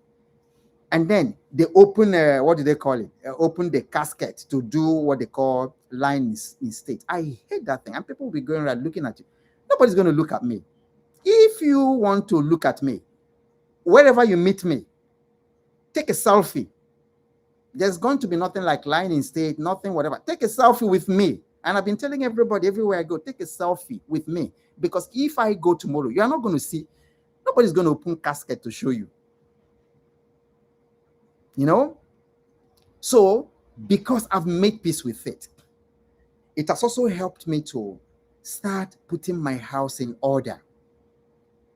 And then they open, what do they call it? Open the casket to do what they call lying in state. I hate that thing. And people will be going around looking at you. Nobody's going to look at me. If you want to look at me, wherever you meet me, take a selfie. There's going to be nothing like lying in state, nothing, whatever. Take a selfie with me. And I've been telling everybody everywhere I go, take a selfie with me. Because if I go tomorrow, you are not going to see, nobody's going to open casket to show you. You know? So, because I've made peace with it, it has also helped me to start putting my house in order.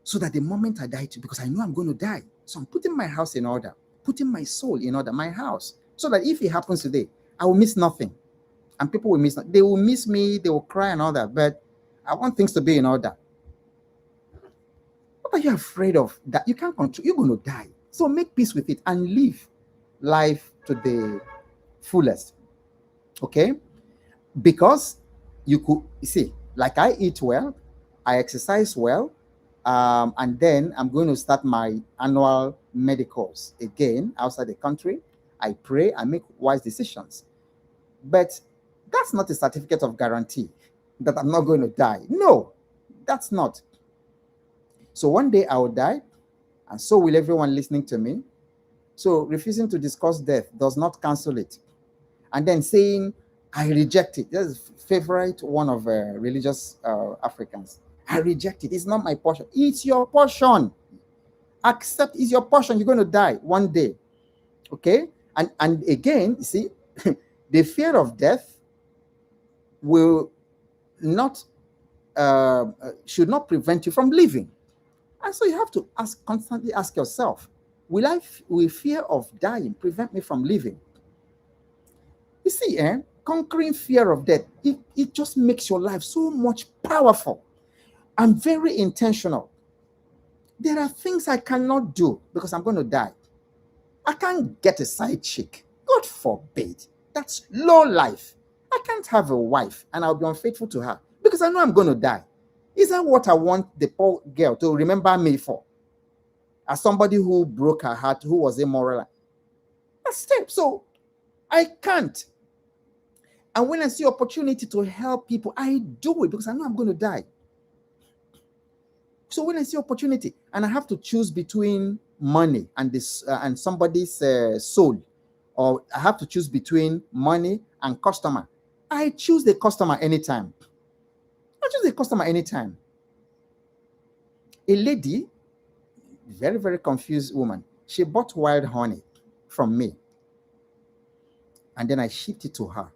So that the moment I die too, because I know I'm going to die. So I'm putting my house in order, putting my soul in order, my house. So that if it happens today, I will miss nothing. And people will miss nothing. They will miss me, they will cry and all that. But I want things to be in order. What are you afraid of? That you can't control, you're going to die. So make peace with it and live life to the fullest. Okay? Because you see, like I eat well, I exercise well, and then I'm going to start my annual medicals again outside the country. I pray, I make wise decisions. But that's not a certificate of guarantee that I'm not going to die. No, that's not. So one day I will die, and so will everyone listening to me. So refusing to discuss death does not cancel it. And then saying, I reject it. That's a favorite one of religious Africans. I reject it. It's not my portion. It's your portion. Accept it's your portion. You're going to die one day. Okay? And again, you see, the fear of death will not, should not prevent you from living. And so you have to constantly ask yourself, will fear of dying prevent me from living? You see, conquering fear of death, it just makes your life so much powerful and very intentional. There are things I cannot do because I'm going to die. I can't get a side chick. God forbid. That's low life. I can't have a wife and I'll be unfaithful to her because I know I'm going to die. Is that what I want the poor girl to remember me for? As somebody who broke her heart, who was immoral. That's it. So I can't. And when I see opportunity to help people, I do it because I know I'm going to die. So when I see opportunity and I have to choose between money and this and somebody's soul, or I have to choose between money and customer, I choose the customer anytime. I choose the customer anytime. A lady, very, very confused woman, she bought wild honey from me. And then I shipped it to her.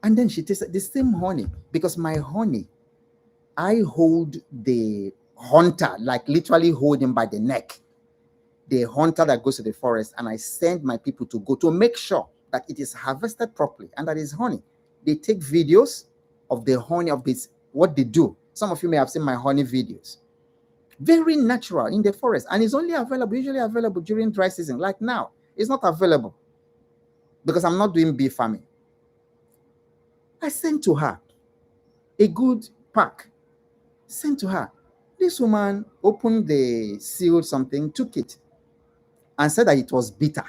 And then she tasted the same honey because my honey, I hold the hunter, like literally hold him by the neck. The hunter that goes to the forest, and I send my people to go to make sure that it is harvested properly and that is honey. They take videos of the honey, of this, what they do. Some of you may have seen my honey videos. Very natural in the forest, and it's only available, usually available during dry season. Like now, it's not available because I'm not doing bee farming. I sent to her a good pack. Sent to her. This woman opened the seal, something, took it, and said that it was bitter.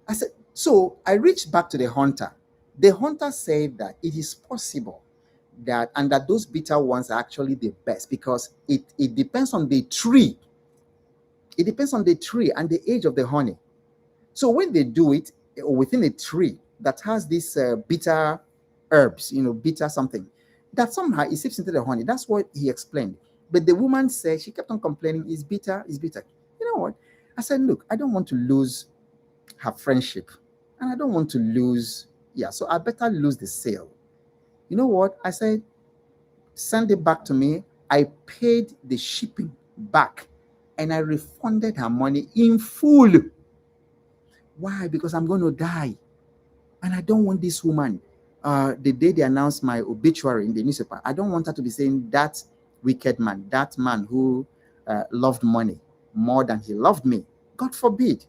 I said, so I reached back to the hunter. The hunter said that it is possible that, and that those bitter ones are actually the best because it depends on the tree. It depends on the tree and the age of the honey. So when they do it within a tree that has these bitter herbs, bitter something, that somehow it seeps into the honey. That's what he explained. But the woman said, she kept on complaining, it's bitter, it's bitter. You know what? I said, look, I don't want to lose her friendship. And I don't want to lose, so I better lose the sale. You know what? I said, send it back to me. I paid the shipping back and I refunded her money in full. Why? Because I'm going to die. And I don't want this woman, the day they announced my obituary in the newspaper, I don't want her to be saying that wicked man, that man who loved money more than he loved me. God forbid.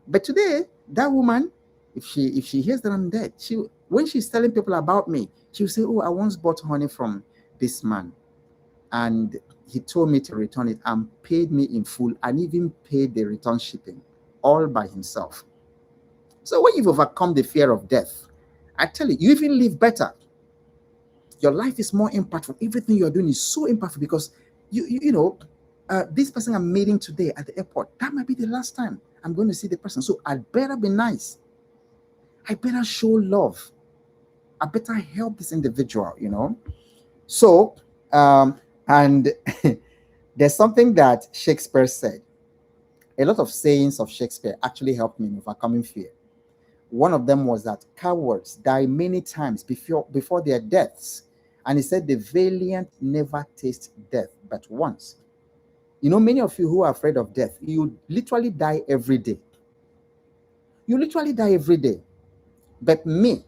But today, that woman, If she hears that I'm dead, when she's telling people about me, she'll say, "Oh, I once bought honey from this man, and he told me to return it and paid me in full, and even paid the return shipping all by himself." So when you've overcome the fear of death, I tell you, you even live better. Your life is more impactful. Everything you're doing is so impactful because this person I'm meeting today at the airport, that might be the last time I'm going to see the person. So I'd better be nice. I better show love. I better help this individual. So, and there's something that Shakespeare said. A lot of sayings of Shakespeare actually helped me in overcoming fear. One of them was that cowards die many times before their deaths. And he said, the valiant never taste death but once. Many of you who are afraid of death, you literally die every day. You literally die every day. But me,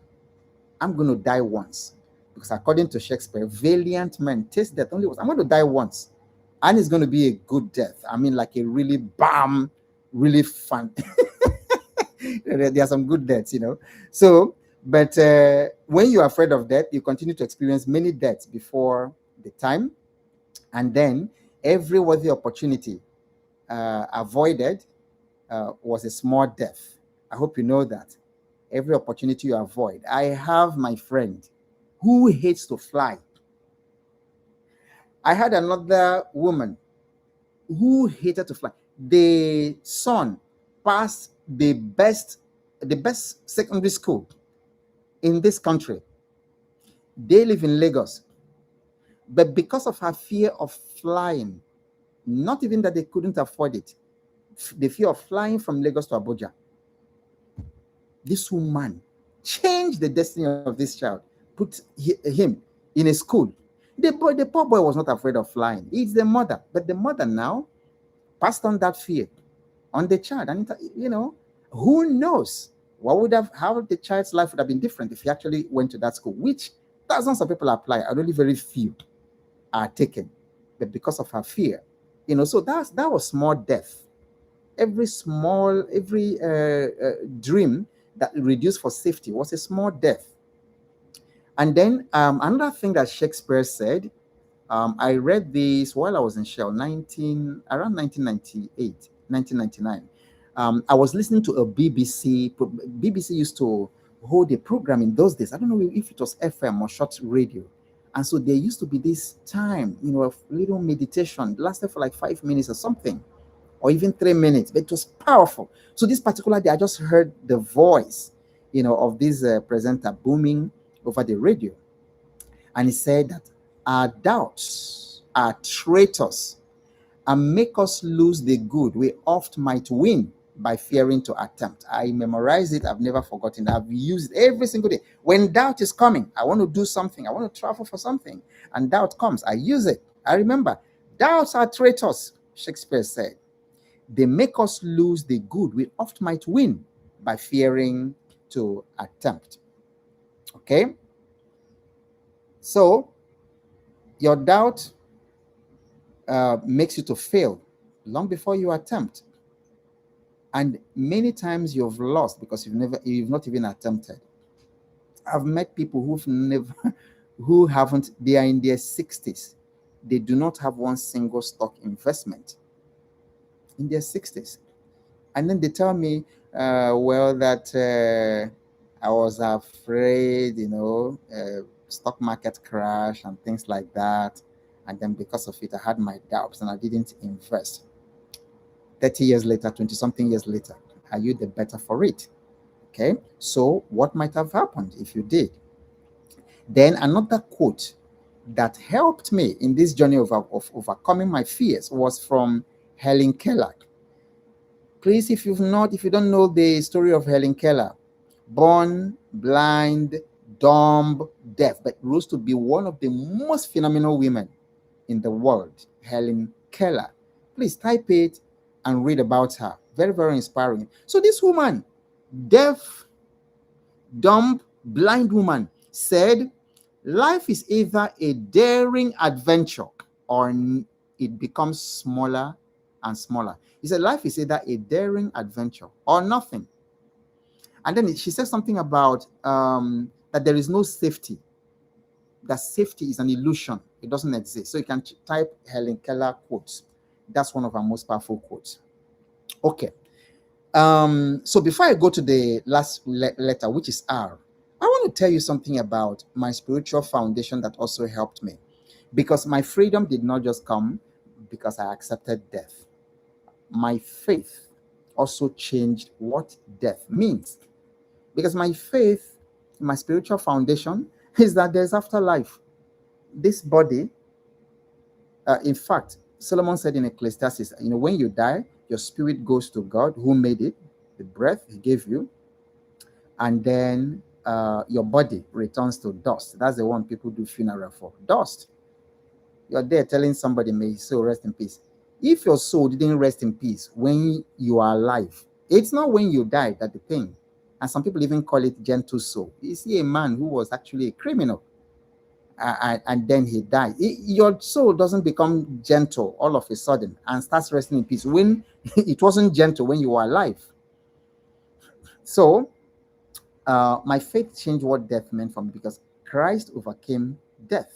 I'm going to die once. Because according to Shakespeare, valiant men taste death only once. I'm going to die once. And it's going to be a good death. I mean, like a really bam, really fun. There are some good deaths. So, but when you're afraid of death, you continue to experience many deaths before the time. And then every worthy opportunity avoided was a small death. I hope you know that. Every opportunity you avoid. I have my friend who hates to fly. I had another woman who hated to fly. The son passed the best secondary school in this country. They live in Lagos. But because of her fear of flying, not even that they couldn't afford it, the fear of flying from Lagos to Abuja, this woman changed the destiny of this child, put him in a school. The poor boy was not afraid of flying. It's the mother. But the mother now passed on that fear on the child. And, who knows how the child's life would have been different if he actually went to that school, which thousands of people apply. Only very few are taken. But because of her fear, so that was small death. Every dream that reduced for safety was a small death. And then another thing that Shakespeare said, I read this while I was in Shell, around 1998, 1999. I was listening to a BBC. BBC used to hold a program in those days. I don't know if it was FM or short radio. And so there used to be this time, of little meditation, lasted for like 5 minutes or something, or even 3 minutes, but it was powerful. So this particular day, I just heard the voice, of this presenter booming over the radio. And he said that our doubts are traitors and make us lose the good we oft might win by fearing to attempt. I memorized it. I've never forgotten. I've used it every single day. When doubt is coming, I want to do something. I want to travel for something. And doubt comes. I use it. I remember. Doubts are traitors, Shakespeare said. They make us lose the good we oft might win by fearing to attempt. Okay? So, your doubt makes you to fail long before you attempt. And many times you've lost because you've not even attempted. I've met people they are in their 60s. They do not have one single stock investment in their 60s. And then they tell me, that I was afraid, stock market crash and things like that. And then because of it, I had my doubts and I didn't invest. 30 years later, 20-something years later, are you the better for it? Okay, so what might have happened if you did? Then another quote that helped me in this journey of overcoming my fears was from Helen Keller. Please, if you don't know the story of Helen Keller, born blind, dumb, deaf, but rose to be one of the most phenomenal women in the world, Helen Keller. Please type it and read about her. Very, very inspiring. So this woman, deaf, dumb, blind woman, said, life is either a daring adventure or it becomes smaller and smaller. He said, life is either a daring adventure or nothing. And then she says something about that there is no safety, that safety is an illusion, it doesn't exist. So you can type Helen Keller quotes. That's one of our most powerful quotes. Okay. So before I go to the last letter, which is R, I want to tell you something about my spiritual foundation that also helped me, because my freedom did not just come because I accepted death. My faith also changed what death means, because my faith, my spiritual foundation, is that there's afterlife. This body, in fact, Solomon said in Ecclesiastes, when you die, your spirit goes to God who made it, the breath he gave you, and then your body returns to dust. That's the one people do funeral for. Dust. You're there telling somebody, may his soul rest in peace. If your soul didn't rest in peace when you are alive, it's not when you die that the thing. And some people even call it gentle soul. You see a man who was actually a criminal, and then he died. Your soul doesn't become gentle all of a sudden and starts resting in peace when it wasn't gentle when you were alive. So my faith changed what death meant for me, because Christ overcame death.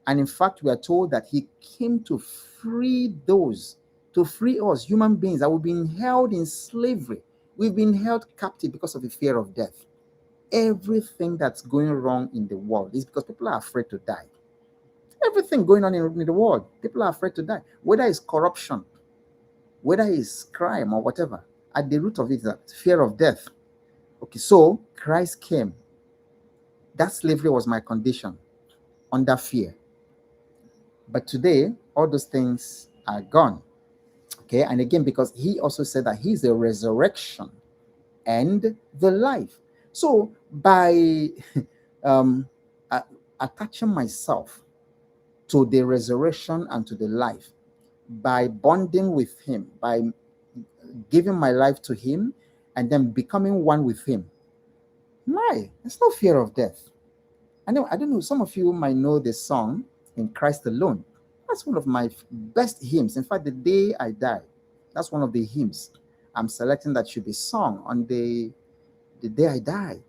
And in fact, we are told that he came to free to free us, human beings, that we've been held in slavery. We've been held captive because of the fear of death. Everything that's going wrong in the world is because people are afraid to die. Everything going on in the world, people are afraid to die. Whether it's corruption, whether it's crime or whatever, at the root of it is that fear of death. Okay, so Christ came. That slavery was my condition, under fear. But today, all those things are gone. Okay, and again, because he also said that he's the resurrection and the life. So by attaching myself to the resurrection and to the life, by bonding with him, by giving my life to him, and then becoming one with him, there's no fear of death. I don't know, some of you might know the song, In Christ Alone. That's one of my best hymns. In fact, the day I die, that's one of the hymns I'm selecting that should be sung on the day I die.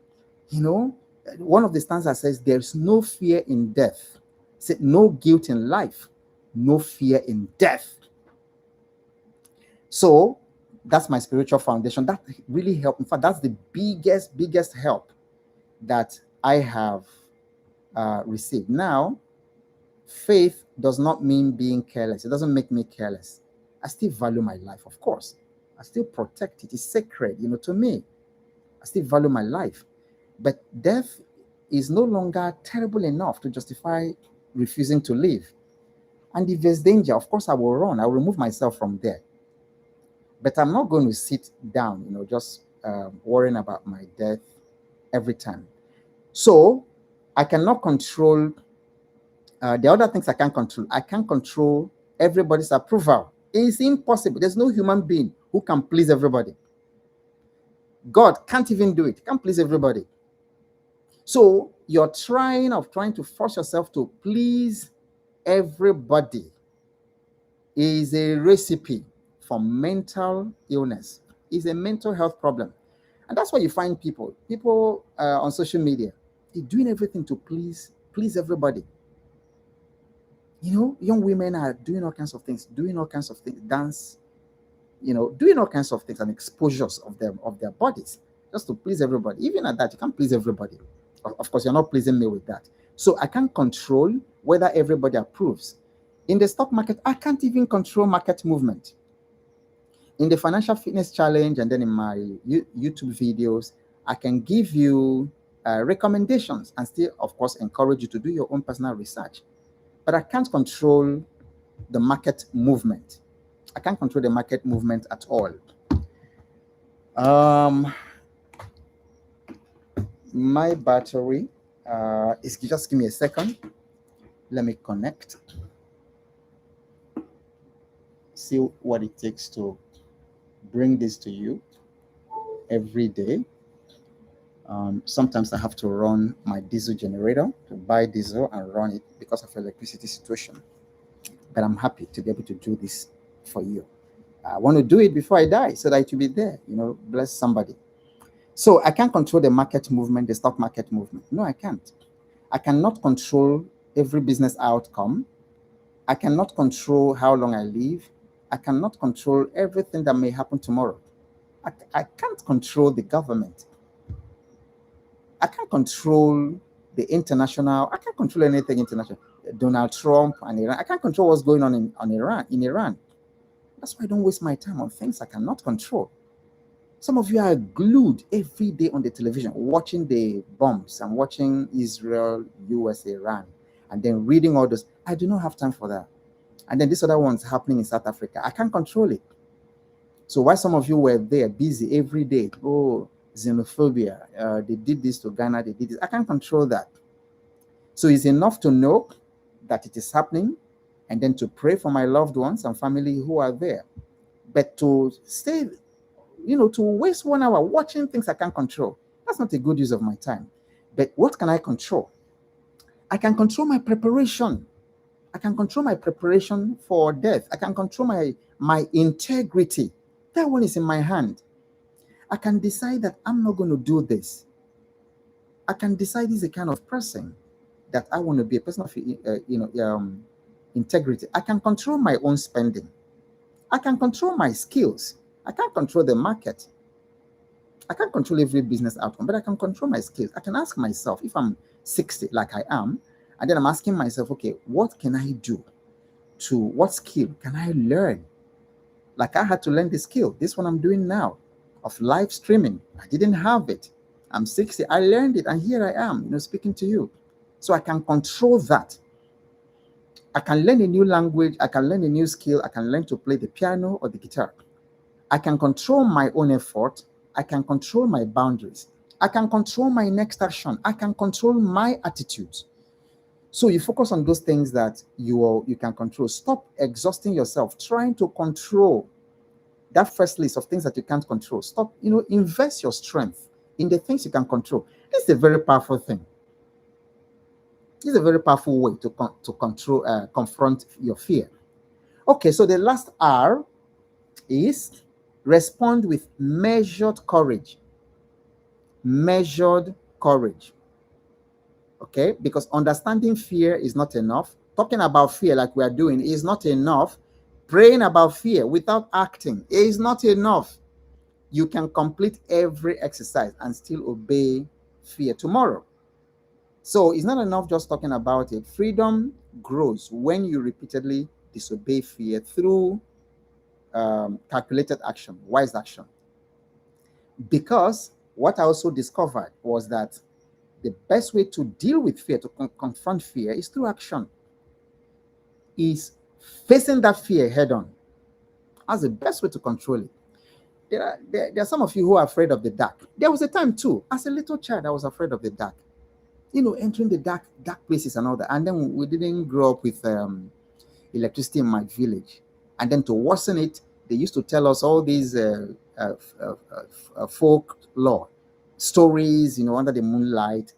One of the stanzas says, there's no fear in death. Said, no guilt in life, no fear in death. So that's my spiritual foundation. That really helped. In fact, that's the biggest help that I have received. Now, faith does not mean being careless. It doesn't make me careless. I still value my life, of course. I still protect it. It's sacred, to me. I still value my life. But death is no longer terrible enough to justify refusing to live. And if there's danger, of course I will run. I will remove myself from there. But I'm not going to sit down, just worrying about my death every time. So I cannot control the other things I can't control. I can't control everybody's approval. It's impossible. There's no human being who can please everybody. God can't even do it. He can't please everybody. So you're trying to force yourself to please everybody is a recipe for mental illness. It's a mental health problem. And that's why you find people on social media, they're doing everything to please everybody. Young women are doing all kinds of things, dance, doing all kinds of things and exposures of their bodies just to please everybody. Even at that, you can't please everybody. Of course, you're not pleasing me with that. So I can't control whether everybody approves. In the stock market, I can't even control market movement. In the Financial Fitness Challenge and then in my YouTube videos, I can give you recommendations and still, of course, encourage you to do your own personal research. But I can't control the market movement. I can't control the market movement at all. My battery is, just give me a second. Let me connect. See what it takes to bring this to you every day. Sometimes I have to run my diesel generator, to buy diesel and run it because of electricity situation. But I'm happy to be able to do this for you. I want to do it before I die so that it will be there, bless somebody. So I can't control the market movement, the stock market movement. No, I can't. I cannot control every business outcome. I cannot control how long I live. I cannot control everything that may happen tomorrow. I can't control the government. I can't control the international. I can't control anything international. Donald Trump and Iran. I can't control what's going on in Iran. In Iran, that's why I don't waste my time on things I cannot control. Some of you are glued every day on the television, watching the bombs and watching Israel, US, Iran, and then reading all those. I do not have time for that. And then this other one's happening in South Africa. I can't control it. So why some of you were there busy every day? Oh, xenophobia. They did this to Ghana. They did this. I can't control that. So it's enough to know that it is happening and then to pray for my loved ones and family who are there. But to stay, to waste 1 hour watching things I can't control, that's not a good use of my time. But what can I control? I can control my preparation. I can control my preparation for death. I can control my integrity. That one is in my hand. I can decide that I'm not going to do this. I can decide this is a kind of person that I want to be, a person of integrity. I can control my own spending. I can control my skills. I can't control the market. I can't control every business outcome, but I can control my skills. I can ask myself, if I'm 60, like I am, and then I'm asking myself, okay, what can I do? What skill can I learn? Like I had to learn the skill, this one I'm doing now, of live streaming. I didn't have it. I'm 60, I learned it, and here I am, speaking to you. So I can control that. I can learn a new language, I can learn a new skill, I can learn to play the piano or the guitar. I can control my own effort, I can control my boundaries, I can control my next action, I can control my attitudes. So you focus on those things that you can control. Stop exhausting yourself trying to control that first list of things that you can't control. Stop, invest your strength in the things you can control. This is a very powerful thing. This is a very powerful way to confront your fear. Okay, so the last R is respond with measured courage. Measured courage. Okay, because understanding fear is not enough. Talking about fear like we are doing is not enough. Praying about fear without acting is not enough. You can complete every exercise and still obey fear tomorrow. So it's not enough just talking about it. Freedom grows when you repeatedly disobey fear through calculated action, wise action. Because what I also discovered was that the best way to deal with fear, to confront fear, is through action. Is facing that fear head on. That's the best way to control it. There are some of you who are afraid of the dark. There was a time too, as a little child, I was afraid of the dark. Entering the dark places and all that. And then we didn't grow up with electricity in my village. And then to worsen it, they used to tell us all these folklore stories, under the moonlight.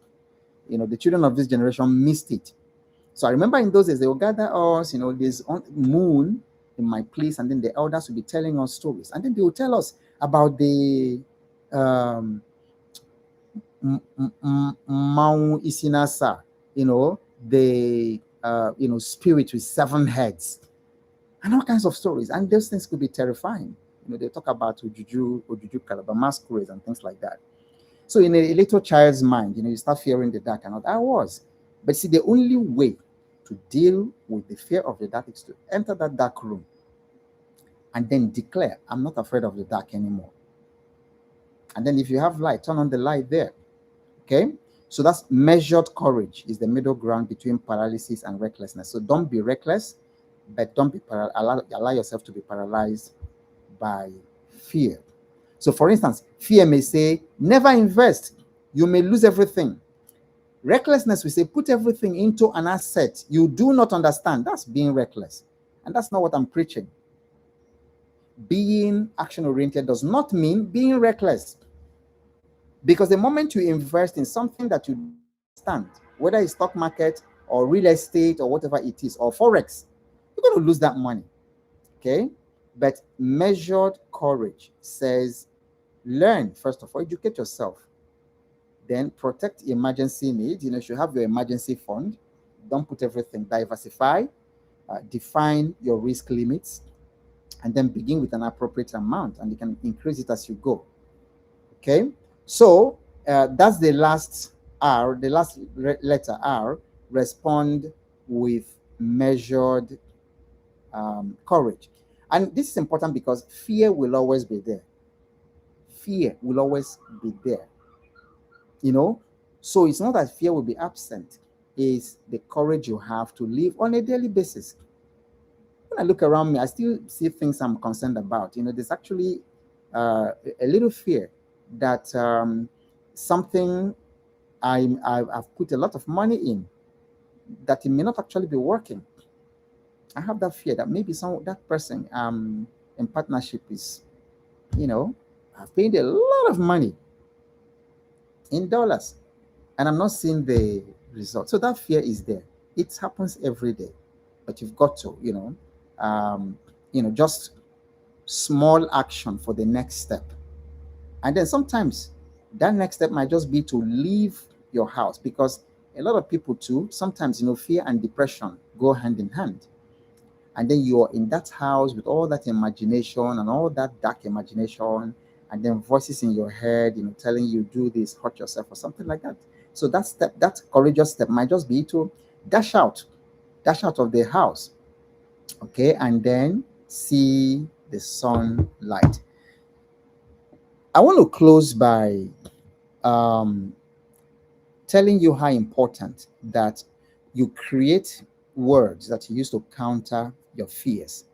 The children of this generation missed it. So I remember in those days, they would gather us, there's moon in my place, and then the elders would be telling us stories. And then they would tell us about the Mau Isinasa, the spirit with 7 heads, and all kinds of stories. And those things could be terrifying. They talk about Ojuju Calabar masquerades and things like that. So in a little child's mind, you start fearing the dark and all that. I was. But see, the only way to deal with the fear of the dark is to enter that dark room and then declare, I'm not afraid of the dark anymore. And then if you have light, turn on the light there. Okay? So that's measured courage, is the middle ground between paralysis and recklessness. So don't be reckless, but don't be allow yourself to be paralyzed by fear. So for instance, fear may say, never invest. You may lose everything. Recklessness will say, put everything into an asset you do not understand. That's being reckless. And that's not what I'm preaching. Being action-oriented does not mean being reckless. Because the moment you invest in something that you understand, whether it's stock market or real estate or whatever it is, or Forex, you're going to lose that money. Okay? But measured courage says, Learn, first of all, educate yourself. Then protect emergency needs. You should have your emergency fund. Don't put everything. Diversify, define your risk limits, and then begin with an appropriate amount, and you can increase it as you go. Okay, so that's the last R, the last letter R. Respond with measured courage. And this is important because fear will always be there. Fear will always be there. You know, so it's not that fear will be absent, it's the courage you have to live on a daily basis. When I look around me, I still see things I'm concerned about. There's actually a little fear that something I've put a lot of money in, that it may not actually be working. I have that fear that maybe that person in partnership is, I've paid a lot of money in dollars, and I'm not seeing the result. So that fear is there. It happens every day, but you've got to, just small action for the next step. And then sometimes that next step might just be to leave your house, because a lot of people too, sometimes, fear and depression go hand in hand. And then you're in that house with all that imagination and all that dark imagination, and then voices in your head, telling you do this, hurt yourself or something like that. So that courageous step might just be to dash out of the house, okay, and then see the sunlight. I want to close by telling you how important that you create words that you use to counter your fears.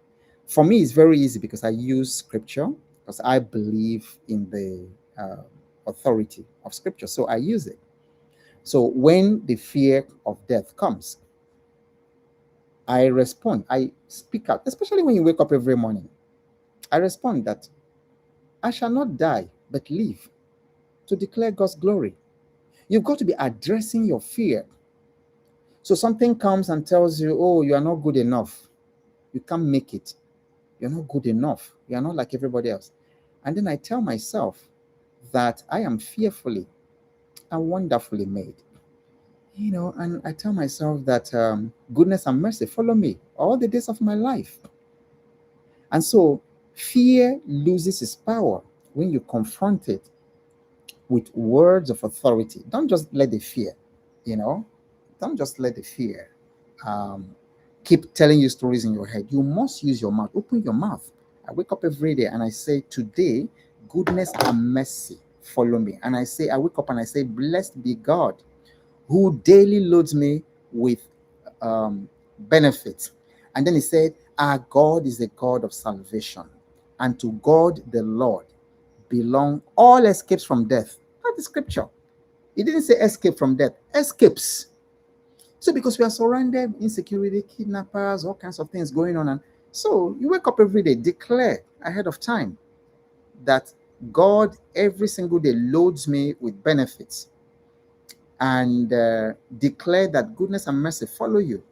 For me, it's very easy because I use scripture, because I believe in the authority of scripture. So I use it. So when the fear of death comes, I respond. I speak out, especially when you wake up every morning. I respond that I shall not die, but live to declare God's glory. You've got to be addressing your fear. So something comes and tells you, oh, you are not good enough. You can't make it. You're not good enough. You're not like everybody else. And then I tell myself that I am fearfully and wonderfully made. And I tell myself that goodness and mercy follow me all the days of my life. And so fear loses its power when you confront it with words of authority. Don't just let the fear, don't just let the fear keep telling you stories in your head. You must use your mouth. Open your mouth. I wake up every day and I say, today, goodness and mercy follow me. And I wake up and I say, blessed be God, who daily loads me with benefits. And then he said, our God is the God of salvation. And to God the Lord belong all escapes from death. That's the scripture. It didn't say escape from death, escapes. So because we are surrounded, insecurity, kidnappers, all kinds of things going on. And so you wake up every day, declare ahead of time that God every single day loads me with benefits, and declare that goodness and mercy follow you.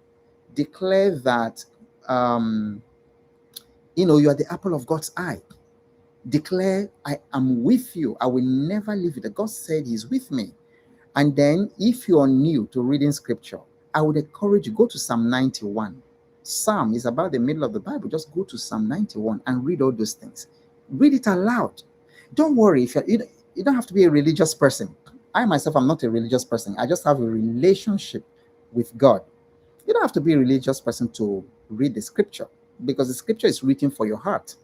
Declare that, you are the apple of God's eye. Declare, I am with you. I will never leave you. That God said he's with me. And then if you're new to reading scripture, I would encourage you, go to Psalm 91. Psalm is about the middle of the Bible. Just go to Psalm 91 and read all those things. Read it aloud. Don't worry, if you don't have to be a religious person. I myself am not a religious person. I just have a relationship with God. You don't have to be a religious person to read the scripture, because the scripture is written for your heart,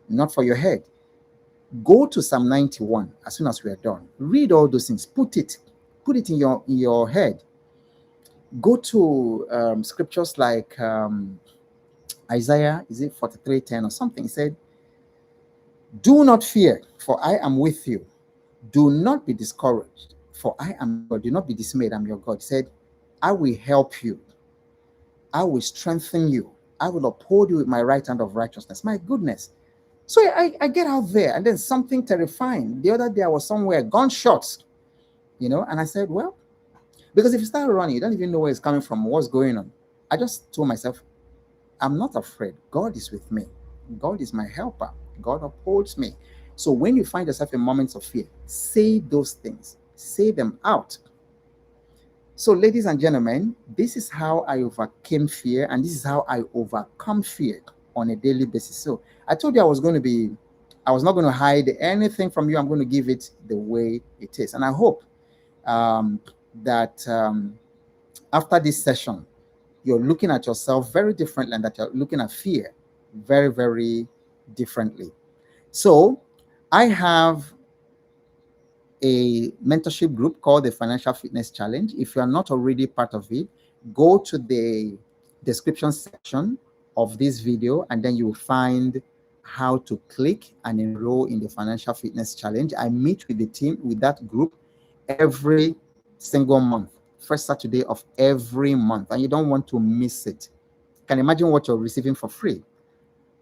not for your head. Go to Psalm 91 as soon as we are done. Read all those things. Put it in your head. Go to scriptures like Isaiah, is it 43:10 or something? He said, do not fear, for I am with you. Do not be discouraged, for I am God. Do not be dismayed, I'm your God. He said, I will help you. I will strengthen you. I will uphold you with my right hand of righteousness. My goodness. So I get out there, and then something terrifying. The other day I was somewhere, gunshots, and I said, well, because if you start running, you don't even know where it's coming from, what's going on. I just told myself, I'm not afraid. God is with me. God is my helper. God upholds me. So when you find yourself in moments of fear, say those things, say them out. So, ladies and gentlemen, this is how I overcame fear, and this is how I overcome fear on a daily basis. So, I told you I was not going to hide anything from you. I'm going to give it the way it is. And I hope um, that after this session, you're looking at yourself very differently and that you're looking at fear very, very differently. So, I have a mentorship group called the Financial Fitness Challenge. If you are not already part of it, go to the description section of this video and then you will find how to click and enroll in the Financial Fitness Challenge. I meet with the team, with that group, every single month, first Saturday of every month, and you don't want to miss it. You can imagine what you're receiving for free.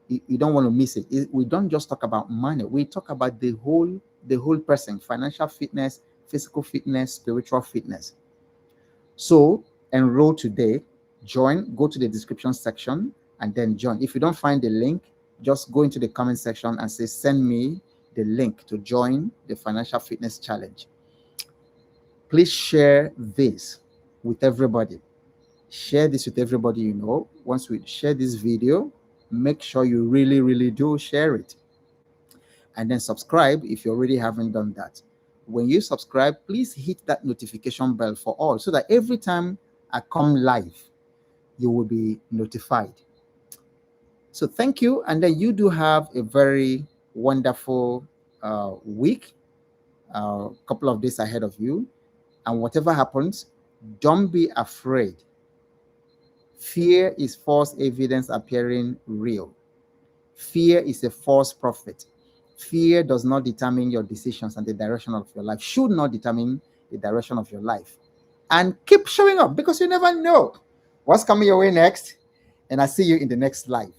You don't want to miss it. We don't just talk about money. We talk about the whole person: financial fitness, physical fitness, spiritual fitness. So enroll today, join, go to the description section and then join. If you don't find the link, just go into the comment section and say, send me the link to join the Financial Fitness Challenge. Please share this with everybody. Share this with everybody you know. Once we share this video, make sure you really, really do share it. And then subscribe if you already haven't done that. When you subscribe, please hit that notification bell for all so that every time I come live, you will be notified. So thank you. And then you do have a very wonderful week, a couple of days ahead of you. And whatever happens, don't be afraid. Fear is false evidence appearing real. Fear is a false prophet. Fear does not determine your decisions and the direction of your life, should not determine the direction of your life. And keep showing up because you never know what's coming your way next. And I see you in the next life.